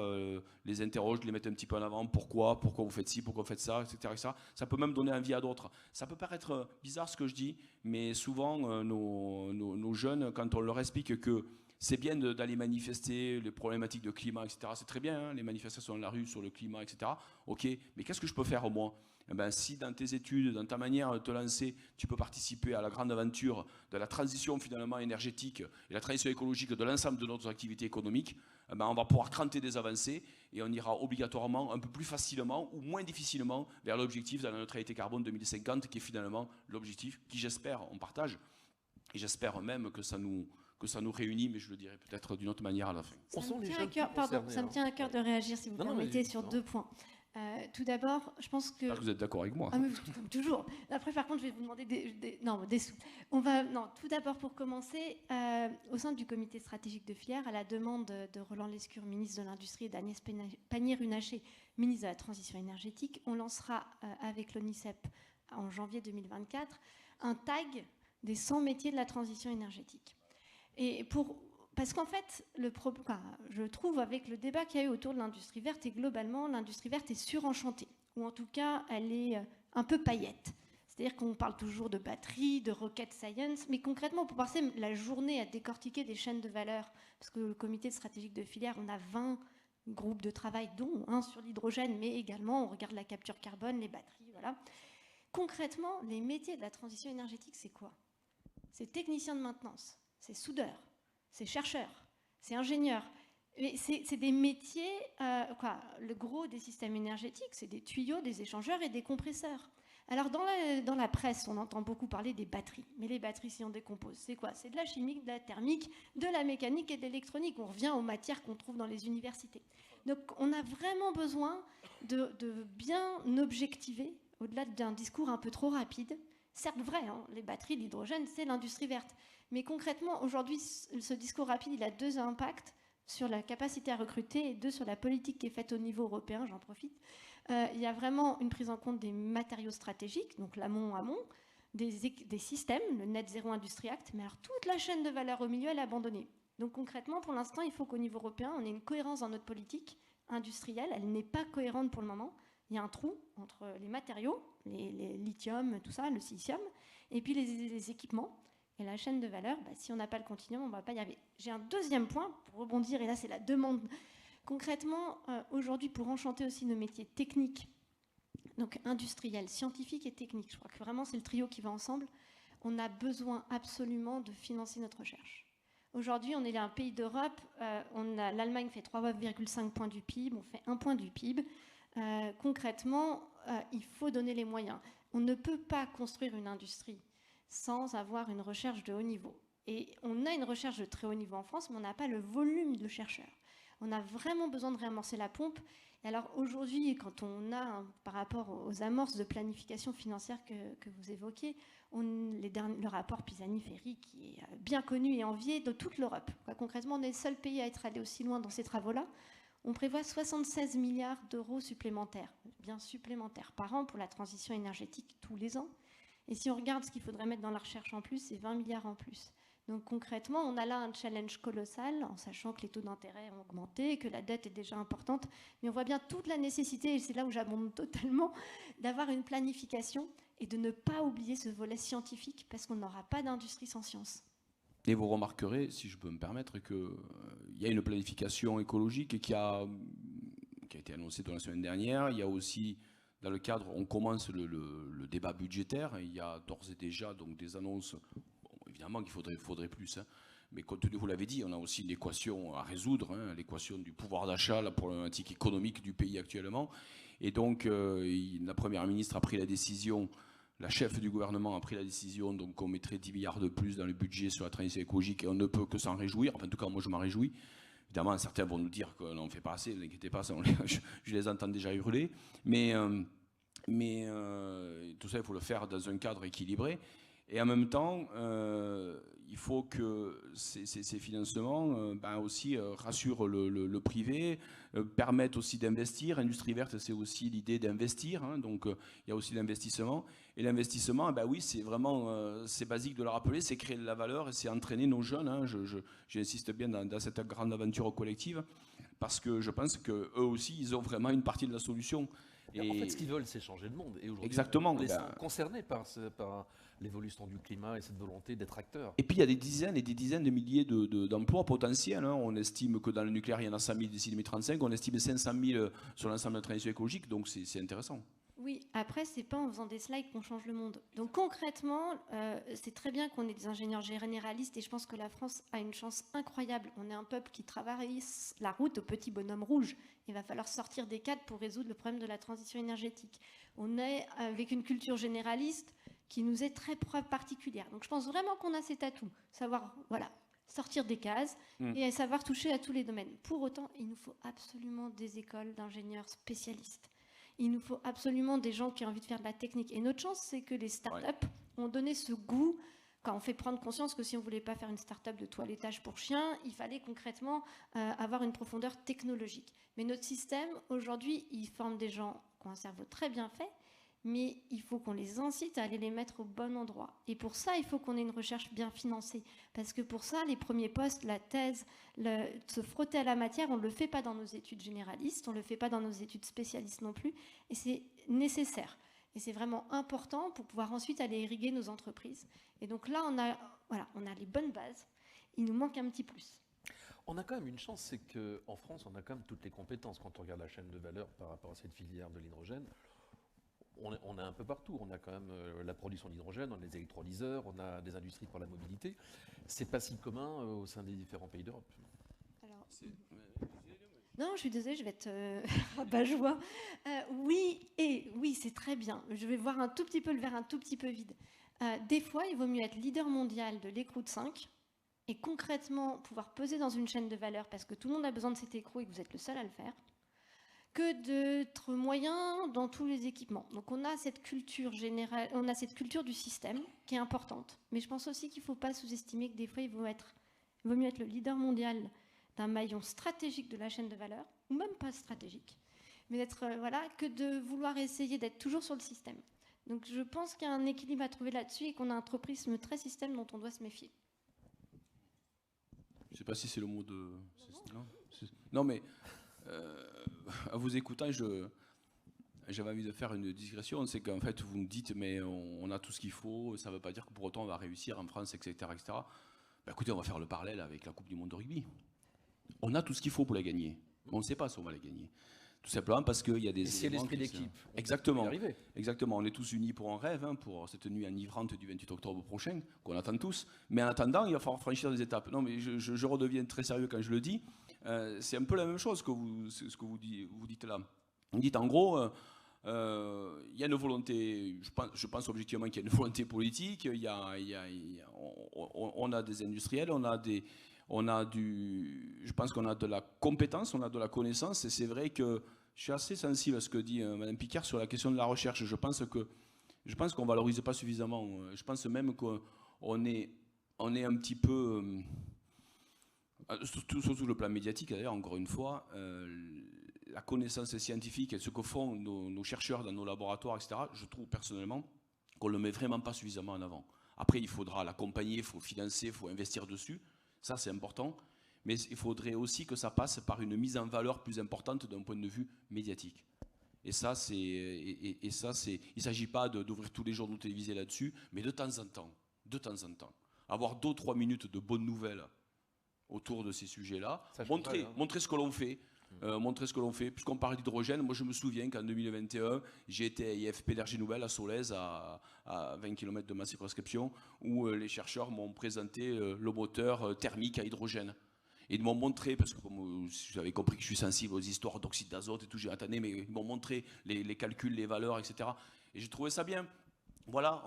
les interrogent, les mettent un petit peu en avant. Pourquoi vous faites ci, pourquoi vous faites ça, etc., etc. Ça peut même donner envie à d'autres. Ça peut paraître bizarre ce que je dis, mais souvent, nos jeunes, quand on leur explique que c'est bien d'aller manifester les problématiques de climat, etc. C'est très bien, hein, les manifestations dans la rue sur le climat, etc. Ok, mais qu'est-ce que je peux faire au moins ? Eh ben, si dans tes études, dans ta manière de te lancer, tu peux participer à la grande aventure de la transition finalement énergétique et la transition écologique de l'ensemble de notre activité économique, eh ben, on va pouvoir cranter des avancées et on ira obligatoirement un peu plus facilement ou moins difficilement vers l'objectif de la neutralité carbone 2050 qui est finalement l'objectif qui, j'espère, on partage. Et j'espère même que ça nous réunit, mais je le dirai peut-être d'une autre manière à la fin. Ça me tient à cœur de réagir, si vous permettez, sur deux points. Tout d'abord, je pense que... Vous êtes d'accord avec moi. Ah, mais comme toujours. Après, par contre, je vais vous demander des sous. Tout d'abord, pour commencer, au sein du comité stratégique de filière, à la demande de Roland Lescure, ministre de l'Industrie, et d'Agnès Pannier-Runacher, ministre de la Transition énergétique, on lancera avec l'ONICEP en janvier 2024 un tag des 100 métiers de la transition énergétique. Parce qu'en fait, je trouve avec le débat qu'il y a eu autour de l'industrie verte, et globalement, l'industrie verte est surenchantée, ou en tout cas, elle est un peu paillette. C'est-à-dire qu'on parle toujours de batterie, de rocket science, mais concrètement, pour passer la journée à décortiquer des chaînes de valeur, parce que le comité stratégique de filière, on a 20 groupes de travail, dont un sur l'hydrogène, mais également, on regarde la capture carbone, les batteries, voilà. Concrètement, les métiers de la transition énergétique, c'est quoi ? C'est technicien de maintenance, c'est soudeur, c'est chercheur, c'est ingénieur. C'est des métiers, le gros des systèmes énergétiques, c'est des tuyaux, des échangeurs et des compresseurs. Alors dans la presse, on entend beaucoup parler des batteries. Mais les batteries, si on décompose, c'est quoi ? C'est de la chimique, de la thermique, de la mécanique et de l'électronique. On revient aux matières qu'on trouve dans les universités. Donc on a vraiment besoin de bien objectiver, au-delà d'un discours un peu trop rapide. Certes vrai, hein, les batteries, l'hydrogène, c'est l'industrie verte. Mais concrètement, aujourd'hui, ce discours rapide, il a deux impacts sur la capacité à recruter et deux sur la politique qui est faite au niveau européen, j'en profite. Il y a vraiment une prise en compte des matériaux stratégiques, donc l'amont-amont, des systèmes, le Net Zero Industry Act, mais alors toute la chaîne de valeur au milieu, elle est abandonnée. Donc concrètement, pour l'instant, il faut qu'au niveau européen, on ait une cohérence dans notre politique industrielle. Elle n'est pas cohérente pour le moment. Il y a un trou entre les matériaux, les lithium, tout ça, le silicium, et puis les équipements. Et la chaîne de valeur, si on n'a pas le continuum, on ne va pas y arriver. J'ai un deuxième point pour rebondir, et là c'est la demande. Concrètement, aujourd'hui, pour enchanter aussi nos métiers techniques, donc industriels, scientifiques et techniques, je crois que vraiment c'est le trio qui va ensemble, on a besoin absolument de financer notre recherche. Aujourd'hui, on est un pays d'Europe, l'Allemagne fait 3,5 points du PIB, on fait 1 point du PIB. Concrètement, il faut donner les moyens. On ne peut pas construire une industrie sans avoir une recherche de haut niveau. Et on a une recherche de très haut niveau en France, mais on n'a pas le volume de chercheurs. On a vraiment besoin de réamorcer la pompe. Et alors aujourd'hui, quand on a, par rapport aux amorces de planification financière que vous évoquez, le rapport Pisani-Ferry, qui est bien connu et envié de toute l'Europe. Concrètement, on est le seul pays à être allé aussi loin dans ces travaux-là. On prévoit 76 milliards d'euros supplémentaires, bien supplémentaires, par an pour la transition énergétique tous les ans. Et si on regarde ce qu'il faudrait mettre dans la recherche en plus, c'est 20 milliards en plus. Donc concrètement, on a là un challenge colossal, en sachant que les taux d'intérêt ont augmenté, que la dette est déjà importante. Mais on voit bien toute la nécessité, et c'est là où j'abonde totalement, d'avoir une planification et de ne pas oublier ce volet scientifique, parce qu'on n'aura pas d'industrie sans science. Et vous remarquerez, si je peux me permettre, qu'il y a une planification écologique qui a été annoncée dans la semaine dernière. Il y a aussi, dans le cadre, on commence le débat budgétaire. Il y a d'ores et déjà donc, des annonces. Bon, évidemment qu'il faudrait plus. Hein. Mais comme vous l'avez dit, on a aussi une équation à résoudre, hein, l'équation du pouvoir d'achat, la problématique économique du pays actuellement. Et donc, la Première ministre a pris la décision. La chef du gouvernement a pris la décision donc qu'on mettrait 10 milliards de plus dans le budget sur la transition écologique et on ne peut que s'en réjouir. Enfin, en tout cas, moi, je m'en réjouis. Évidemment, certains vont nous dire qu'on n'en fait pas assez, ne vous inquiétez pas, je les entends déjà hurler. Mais tout ça, il faut le faire dans un cadre équilibré. Et en même temps, il faut que ces financements aussi rassurent le privé, permettent aussi d'investir. Industrie verte, c'est aussi l'idée d'investir. Hein, donc, il y a aussi l'investissement. Et l'investissement, oui, c'est vraiment, c'est basique de le rappeler, c'est créer de la valeur et c'est entraîner nos jeunes. Hein, j'insiste bien dans cette grande aventure collective parce que je pense qu'eux aussi, ils ont vraiment une partie de la solution. Et en fait, ce qu'ils veulent, c'est changer le monde. Et aujourd'hui, exactement, on est concernés par l'évolution du climat et cette volonté d'être acteurs. Et puis, il y a des dizaines et des dizaines de milliers d'emplois potentiels. Hein. On estime que dans le nucléaire, il y en a 100 000 d'ici 2035. On estime 500 000 sur l'ensemble de la transition écologique. Donc, c'est intéressant. Oui, après, c'est pas en faisant des slides qu'on change le monde. Donc concrètement, c'est très bien qu'on ait des ingénieurs généralistes et je pense que la France a une chance incroyable. On est un peuple qui travaille la route au petit bonhomme rouge. Il va falloir sortir des cadres pour résoudre le problème de la transition énergétique. On est avec une culture généraliste qui nous est très particulière. Donc je pense vraiment qu'on a cet atout, savoir sortir des cases et savoir toucher à tous les domaines. Pour autant, il nous faut absolument des écoles d'ingénieurs spécialistes. Il nous faut absolument des gens qui ont envie de faire de la technique. Et notre chance, c'est que les startups ont donné ce goût, quand on fait prendre conscience que si on ne voulait pas faire une start-up de toilettage pour chiens, il fallait concrètement avoir une profondeur technologique. Mais notre système, aujourd'hui, il forme des gens qui ont un cerveau très bien fait, mais il faut qu'on les incite à aller les mettre au bon endroit. Et pour ça, il faut qu'on ait une recherche bien financée. Parce que pour ça, les premiers postes, la thèse, se frotter à la matière, on ne le fait pas dans nos études généralistes, on ne le fait pas dans nos études spécialistes non plus, et c'est nécessaire. Et c'est vraiment important pour pouvoir ensuite aller irriguer nos entreprises. Et donc là, on a les bonnes bases. Il nous manque un petit plus. On a quand même une chance, c'est qu'en France, on a quand même toutes les compétences. Quand on regarde la chaîne de valeur par rapport à cette filière de l'hydrogène, on est un peu partout. On a quand même la production d'hydrogène, on a des électrolyseurs, on a des industries pour la mobilité. C'est pas si commun au sein des différents pays d'Europe. Alors, non, je suis désolée, je vais être rabat-joie. Oui, c'est très bien. Je vais voir un tout petit peu le verre un tout petit peu vide. Des fois, il vaut mieux être leader mondial de l'écrou de 5 et concrètement pouvoir peser dans une chaîne de valeur parce que tout le monde a besoin de cet écrou et que vous êtes le seul à le faire, que d'être moyen dans tous les équipements. Donc on a cette culture générale, on a cette culture du système qui est importante. Mais je pense aussi qu'il ne faut pas sous-estimer que des fois il vaut mieux être le leader mondial d'un maillon stratégique de la chaîne de valeur, ou même pas stratégique, mais que de vouloir essayer d'être toujours sur le système. Donc je pense qu'il y a un équilibre à trouver là-dessus et qu'on a un tropisme très système dont on doit se méfier. Je ne sais pas si c'est le mot de... Non mais... à vous écoutant, j'avais envie de faire une digression, c'est qu'en fait vous me dites mais on a tout ce qu'il faut, ça ne veut pas dire que pour autant on va réussir en France, etc. etc. Ben, écoutez, on va faire le parallèle avec la Coupe du Monde de rugby. On a tout ce qu'il faut pour la gagner, mais on ne sait pas si on va la gagner. Tout simplement parce qu'il y a des... Et s'il y a l'esprit d'équipe, exactement, on peut y arriver. exactement, on est tous unis pour un rêve, hein, pour cette nuit enivrante du 28 octobre prochain, qu'on attend tous. Mais en attendant, il va falloir franchir des étapes. Non, mais je redeviens très sérieux quand je le dis. C'est un peu la même chose que ce que vous dites là. Vous dites en gros, il y a une volonté, je pense objectivement qu'il y a une volonté politique, on a des industriels, je pense qu'on a de la compétence, on a de la connaissance, et c'est vrai que je suis assez sensible à ce que dit Mme Picard sur la question de la recherche. Je pense qu'on ne valorise pas suffisamment. Je pense même qu'on est un petit peu, surtout sur le plan médiatique d'ailleurs, encore une fois, la connaissance scientifique et ce que font nos chercheurs dans nos laboratoires, etc., je trouve personnellement qu'on ne le met vraiment pas suffisamment en avant. Après, il faudra l'accompagner, il faut financer, il faut investir dessus. Ça, c'est important. Mais il faudrait aussi que ça passe par une mise en valeur plus importante d'un point de vue médiatique. Et ça, il ne s'agit pas d'ouvrir tous les journaux télévisés là-dessus, mais de temps en temps, avoir 2 ou 3 minutes de bonnes nouvelles autour de ces sujets-là, montrer ce que l'on fait. Montrer ce que l'on fait. Puisqu'on parle d'hydrogène, moi je me souviens qu'en 2021, j'ai été à IFP Énergie Nouvelle à Solèze, à 20 km de ma circonscription, où les chercheurs m'ont présenté le moteur thermique à hydrogène. Et ils m'ont montré, parce que comme vous avez compris que je suis sensible aux histoires d'oxyde d'azote et tout, j'ai attendu, mais ils m'ont montré les calculs, les valeurs, etc. Et j'ai trouvé ça bien. Voilà,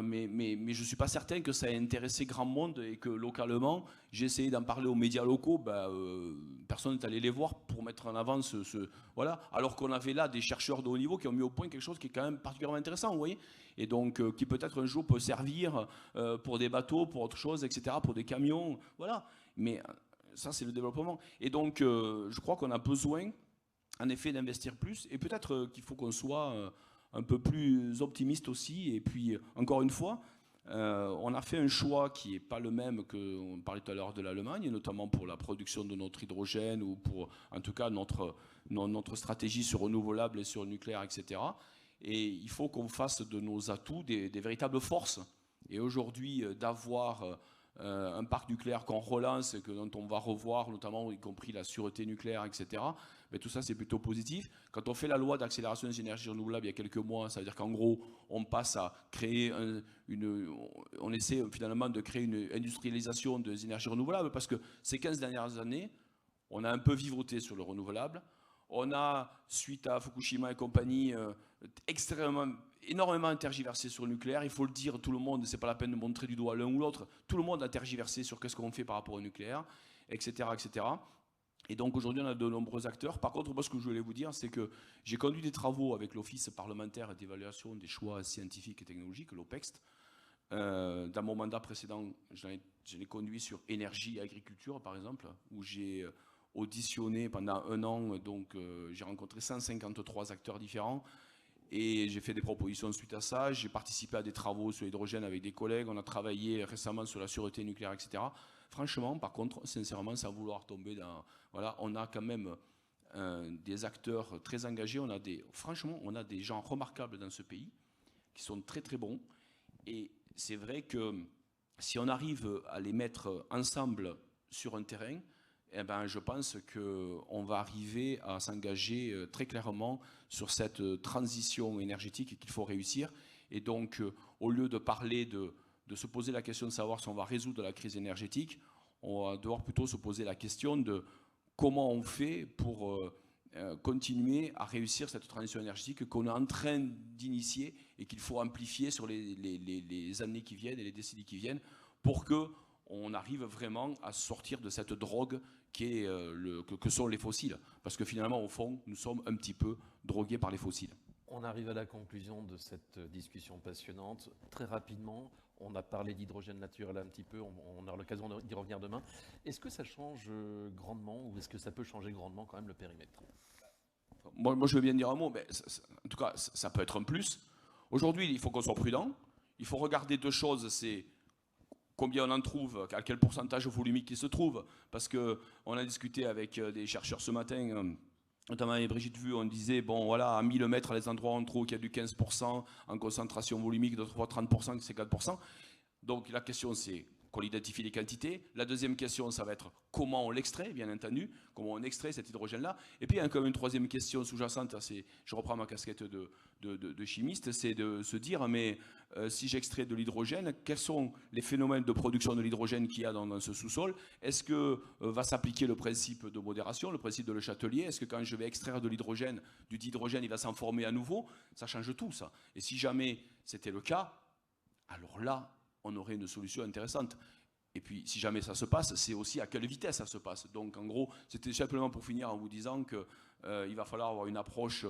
mais je ne suis pas certain que ça ait intéressé grand monde et que localement, j'ai essayé d'en parler aux médias locaux, personne n'est allé les voir pour mettre en avant voilà, alors qu'on avait là des chercheurs de haut niveau qui ont mis au point quelque chose qui est quand même particulièrement intéressant, vous voyez, et donc qui peut-être un jour peut servir pour des bateaux, pour autre chose, etc., pour des camions, voilà, mais ça c'est le développement. Et donc je crois qu'on a besoin, en effet, d'investir plus, et peut-être qu'il faut qu'on soit... un peu plus optimiste aussi. Et puis, encore une fois, on a fait un choix qui n'est pas le même qu'on parlait tout à l'heure de l'Allemagne, notamment pour la production de notre hydrogène ou pour, en tout cas, notre stratégie sur renouvelables et sur le nucléaire, etc. Et il faut qu'on fasse de nos atouts des véritables forces. Et aujourd'hui, d'avoir un parc nucléaire qu'on relance, dont on va revoir, notamment y compris la sûreté nucléaire, etc., mais tout ça, c'est plutôt positif. Quand on fait la loi d'accélération des énergies renouvelables il y a quelques mois, ça veut dire qu'en gros, on passe à créer on essaie finalement de créer une industrialisation des énergies renouvelables, parce que ces 15 dernières années, on a un peu vivoté sur le renouvelable. On a, suite à Fukushima et compagnie, énormément tergiversé sur le nucléaire. Il faut le dire, tout le monde, c'est pas la peine de montrer du doigt l'un ou l'autre, tout le monde a tergiversé sur qu'est-ce qu'on fait par rapport au nucléaire, etc., etc. Et donc aujourd'hui, on a de nombreux acteurs. Par contre, moi, ce que je voulais vous dire, c'est que j'ai conduit des travaux avec l'Office parlementaire d'évaluation des choix scientifiques et technologiques, l'OPEXT. Dans mon mandat précédent, je l'ai conduit sur énergie et agriculture, par exemple, où j'ai auditionné pendant 1 an, donc j'ai rencontré 153 acteurs différents et j'ai fait des propositions suite à ça. J'ai participé à des travaux sur l'hydrogène avec des collègues. On a travaillé récemment sur la sûreté nucléaire, etc. Franchement, par contre, sincèrement, sans vouloir tomber dans... Voilà, on a quand même des acteurs très engagés. Franchement, on a des gens remarquables dans ce pays qui sont très très bons. Et c'est vrai que si on arrive à les mettre ensemble sur un terrain, eh ben, je pense qu'on va arriver à s'engager très clairement sur cette transition énergétique qu'il faut réussir. Et donc, au lieu de parler de se poser la question de savoir si on va résoudre la crise énergétique, on va devoir plutôt se poser la question de comment on fait pour continuer à réussir cette transition énergétique qu'on est en train d'initier et qu'il faut amplifier sur les années qui viennent et les décennies qui viennent pour qu'on arrive vraiment à sortir de cette drogue que sont les fossiles. Parce que finalement, au fond, nous sommes un petit peu drogués par les fossiles. On arrive à la conclusion de cette discussion passionnante. Très rapidement, on a parlé d'hydrogène naturel un petit peu, on aura l'occasion d'y revenir demain. Est-ce que ça change grandement ou est-ce que ça peut changer grandement quand même le périmètre ? Moi, je veux bien dire un mot, mais en tout cas, ça peut être un plus. Aujourd'hui, il faut qu'on soit prudent. Il faut regarder 2 choses, c'est combien on en trouve, à quel pourcentage volumique il se trouve. Parce qu'on a discuté avec des chercheurs ce matin notamment avec Brigitte Vu, on disait, bon voilà, à 1000 mètres, à les endroits en trop, qu'il y a du 15% en concentration volumique, d'autres fois 30%, c'est 4%. Donc la question c'est qu'on identifie les quantités. La deuxième question, ça va être comment on l'extrait, bien entendu, comment on extrait cet hydrogène-là. Et puis il y a quand même une troisième question sous-jacente, c'est, je reprends ma casquette de chimiste, c'est de se dire, mais si j'extrais de l'hydrogène, quels sont les phénomènes de production de l'hydrogène qu'il y a dans ce sous-sol? Est-ce que va s'appliquer le principe de modération, le principe de Le Chatelier? Est-ce que quand je vais extraire de l'hydrogène, du dihydrogène, il va s'en former à nouveau? Ça change tout, ça. Et si jamais c'était le cas, alors là, on aurait une solution intéressante. Et puis, si jamais ça se passe, c'est aussi à quelle vitesse ça se passe. Donc, en gros, c'était simplement pour finir en vous disant qu'il va falloir avoir une approche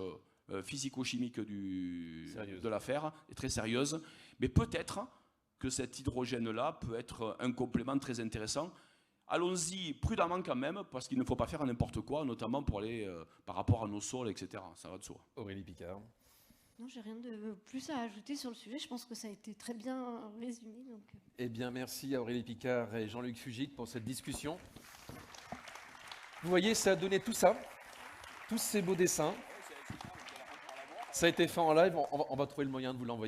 physico-chimique de l'affaire, et très sérieuse. Mais peut-être que cet hydrogène-là peut être un complément très intéressant. Allons-y prudemment quand même, parce qu'il ne faut pas faire n'importe quoi, notamment pour aller par rapport à nos sols, etc. Ça va de soi. Aurélie Picard. Non, j'ai rien de plus à ajouter sur le sujet. Je pense que ça a été très bien résumé. Donc... Eh bien, merci à Aurélie Picard et Jean-Luc Fugit pour cette discussion. Vous voyez, ça a donné tout ça, tous ces beaux dessins. Ça a été fait en live, on va trouver le moyen de vous l'envoyer.